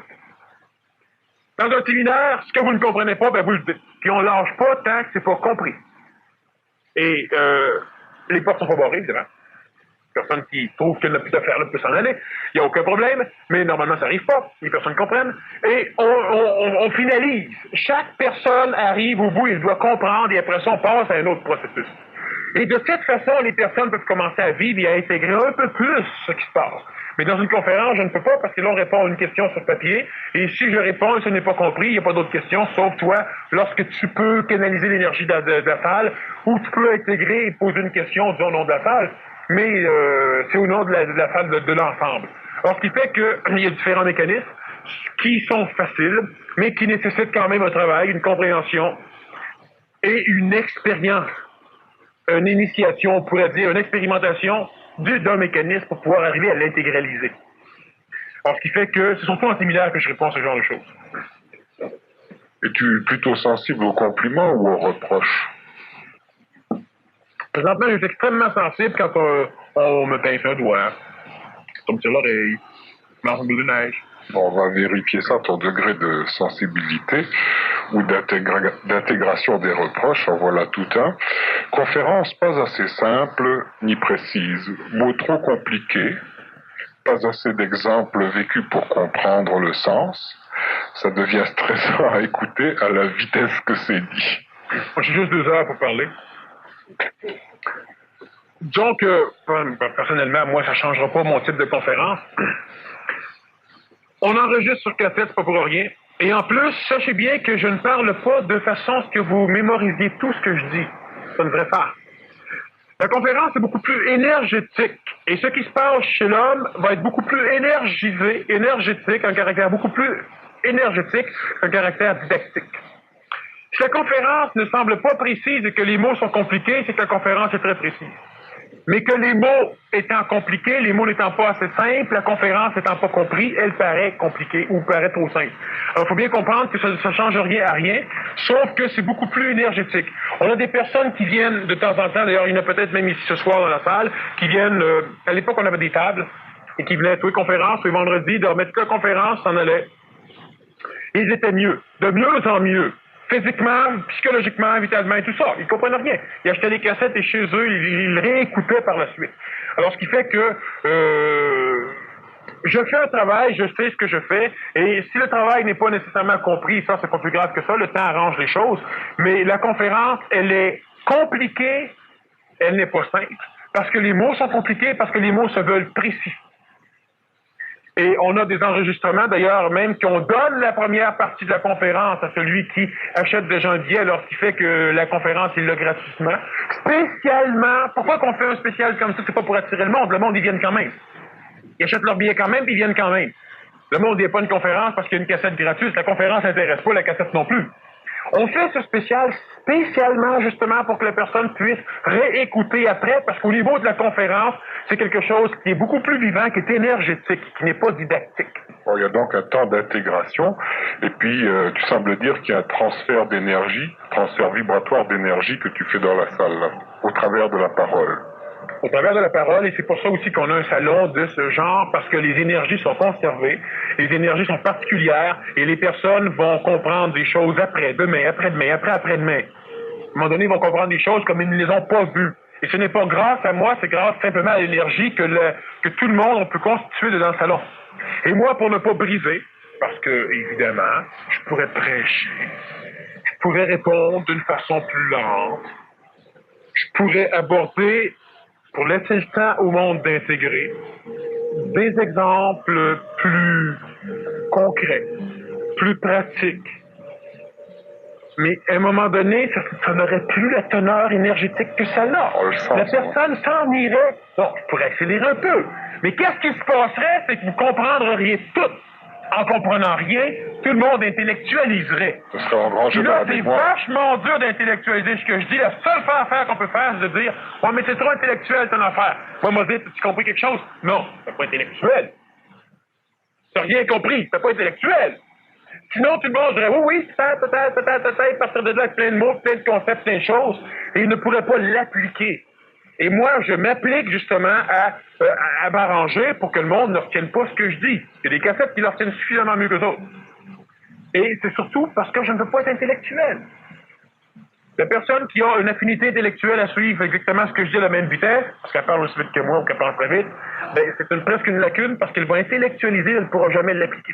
Dans un séminaire, ce que vous ne comprenez pas, ben vous le dites. Puis on lâche pas tant que c'est pas compris. Et les portes sont pas barrées, évidemment. Personne qui trouve qu'elle n'a plus d'affaires là peut s'en aller. Il n'y a aucun problème, mais normalement, ça n'arrive pas. Les personnes comprennent. Et on finalise. Chaque personne arrive au bout, il doit comprendre, et après ça, on passe à un autre processus. Et de cette façon, les personnes peuvent commencer à vivre et à intégrer un peu plus ce qui se passe. Mais dans une conférence, je ne peux pas parce que là, on répond à une question sur papier. Et si je réponds et ce n'est pas compris, il n'y a pas d'autres questions, sauf toi, lorsque tu peux canaliser l'énergie de la salle, ou tu peux intégrer et poser une question, disons, au nom de la salle, mais c'est au nom de la salle de l'ensemble. Alors, ce qui fait qu'il y a différents mécanismes qui sont faciles, mais qui nécessitent quand même un travail, une compréhension et une expérience. Une initiation, on pourrait dire, une expérimentation d'un mécanisme pour pouvoir arriver à l'intégraliser. Alors, ce qui fait que c'est surtout en séminaire que je réponds à ce genre de choses. Es-tu plutôt sensible aux compliments ou aux reproches? Présentement, je suis extrêmement sensible quand on me pince un doigt, tombe sur l'oreille, lance une boule de neige. Bon, on va vérifier ça, ton degré de sensibilité ou d'intégration des reproches. En voilà tout un. Conférence pas assez simple ni précise. Mots trop compliqués. Pas assez d'exemples vécus pour comprendre le sens. Ça devient stressant à écouter à la vitesse que c'est dit. Moi, j'ai juste 2 heures pour parler. Disons que, personnellement, moi, ça ne changera pas mon type de conférence. On enregistre sur cassette, c'est pas pour rien. Et en plus, sachez bien que je ne parle pas de façon à ce que vous mémorisiez tout ce que je dis. Ça ne devrait faire. La conférence est beaucoup plus énergétique. Et ce qui se passe chez l'homme va être beaucoup plus énergétique, un caractère beaucoup plus énergétique qu'un caractère didactique. Si la conférence ne semble pas précise et que les mots sont compliqués, c'est que la conférence est très précise. Mais que les mots étant compliqués, les mots n'étant pas assez simples, la conférence n'étant pas comprise, elle paraît compliquée ou paraît trop simple. Alors, il faut bien comprendre que ça ne change rien à rien, sauf que c'est beaucoup plus énergétique. On a des personnes qui viennent de temps en temps, d'ailleurs, il y en a peut-être même ici ce soir dans la salle, qui viennent, à l'époque, on avait des tables, et qui venaient tous les conférences, tous les vendredis, de remettre que la conférence, s'en allait. Ils étaient mieux, de mieux en mieux. Physiquement, psychologiquement, vitalement et tout ça. Ils ne comprennent rien. Ils achetaient des cassettes et chez eux, ils réécoutaient par la suite. Alors, ce qui fait que Je fais un travail, je sais ce que je fais, et si le travail n'est pas nécessairement compris, ça, c'est pas plus grave que ça, le temps arrange les choses, mais la conférence, elle est compliquée, elle n'est pas simple, parce que les mots sont compliqués, parce que les mots se veulent précis. Et on a des enregistrements, d'ailleurs, même qu'on donne la première partie de la conférence à celui qui achète déjà un billet, alors qu'il fait que la conférence, il l'a gratuitement. Spécialement, pourquoi qu'on fait un spécial comme ça? C'est pas pour attirer le monde, ils viennent quand même. Ils achètent leur billet quand même, puis ils viennent quand même. Le monde n'est pas une conférence parce qu'il y a une cassette gratuite. La conférence n'intéresse pas, la cassette non plus. On fait ce spécial spécialement justement pour que la personne puisse réécouter après, parce qu'au niveau de la conférence, c'est quelque chose qui est beaucoup plus vivant, qui est énergétique, qui n'est pas didactique. Bon, il y a donc un temps d'intégration, et puis tu sembles dire qu'il y a un transfert d'énergie, transfert vibratoire d'énergie que tu fais dans la salle, là, au travers de la parole. Au travers de la parole, et c'est pour ça aussi qu'on a un salon de ce genre, parce que les énergies sont conservées, les énergies sont particulières, et les personnes vont comprendre des choses après-demain, après-demain, après-après-demain. À un moment donné, ils vont comprendre des choses comme ils ne les ont pas vues. Et ce n'est pas grâce à moi, c'est grâce simplement à l'énergie que tout le monde on peut constituer dans le salon. Et moi, pour ne pas briser, parce que, évidemment, je pourrais prêcher, je pourrais répondre d'une façon plus lente, je pourrais aborder, pour laisser le temps au monde d'intégrer, des exemples plus concrets, plus pratiques. Mais à un moment donné, ça n'aurait plus la teneur énergétique que ça a. La personne s'en irait. Bon, je pourrais accélérer un peu. Mais qu'est-ce qui se passerait, c'est que vous comprendriez tout. En comprenant rien, tout le monde intellectualiserait. Ce serait engrangé dans la c'est mémoire. vachement dur d'intellectualiser ce que je dis. La seule affaire qu'on peut faire, c'est de dire « Ouais, mais c'est trop intellectuel ton affaire. » Moi, m'a dit « Tu compris quelque chose? » Non, c'est pas intellectuel. T'as rien compris, c'est pas intellectuel. Sinon, tout le monde dirait, oui, peut-être, partir de là avec plein de mots, plein de concepts, plein de choses, et il ne pourrait pas l'appliquer. Et moi, je m'applique justement à m'arranger pour que le monde ne retienne pas ce que je dis. Il y a des cassettes qui le retiennent suffisamment mieux que d'autres. Et c'est surtout parce que je ne veux pas être intellectuel. La personne qui a une affinité intellectuelle à suivre exactement ce que je dis à la même vitesse, parce qu'elle parle aussi vite que moi ou qu'elle parle très vite, ben, c'est presque une lacune parce qu'elle va intellectualiser, elle ne pourra jamais l'appliquer.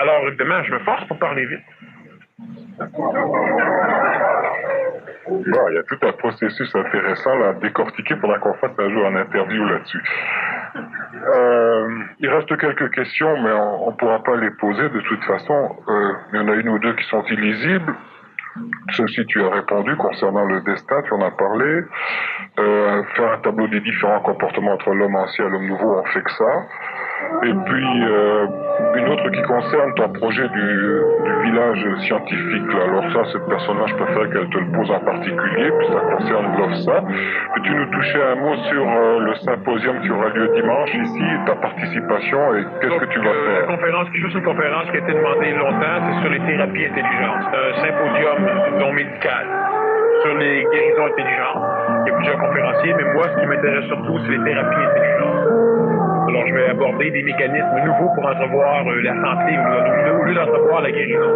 Alors, évidemment, je me force pour parler vite. Bon, il y a tout un processus intéressant là, à décortiquer pendant qu'on fasse un jour un interview là-dessus. Il reste quelques questions, mais on ne pourra pas les poser de toute façon. Il y en a une ou deux qui sont illisibles. Ceci, tu as répondu concernant le destin, tu en as parlé. Faire un tableau des différents comportements entre l'homme ancien et l'homme nouveau, on fait que ça. Et puis, une autre qui concerne ton projet du village scientifique. Là. Alors ça, cette personne-là, je préfère qu'elle te le pose en particulier, puis ça concerne l'OFSA. Peux-tu nous toucher un mot sur le symposium qui aura lieu dimanche ici, ta participation, et qu'est-ce que tu vas faire? La conférence, juste une conférence qui a été demandée longtemps, c'est sur les thérapies intelligentes. C'est un symposium non médical sur les guérisons intelligentes. Il y a plusieurs conférenciers, mais moi, ce qui m'intéresse surtout, c'est les thérapies intelligentes. Alors, je vais aborder des mécanismes nouveaux pour entrevoir la santé au lieu d'entrevoir la guérison.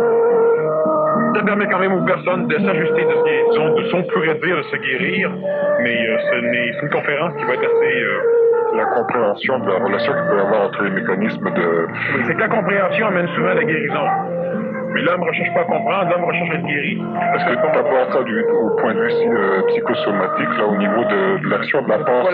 Ça permet quand même aux personnes de s'ajuster de ce qu'on pourrait dire de se guérir, mais c'est une conférence qui va être assez... La compréhension de la relation qu'il peut y avoir entre les mécanismes de... Oui, c'est que la compréhension amène souvent à la guérison. Mais l'homme ne recherche pas à comprendre, l'homme recherche à être guéri. Est-ce que tu abordes ça au point de vue psychosomatique, là, au niveau de l'action de la pensée?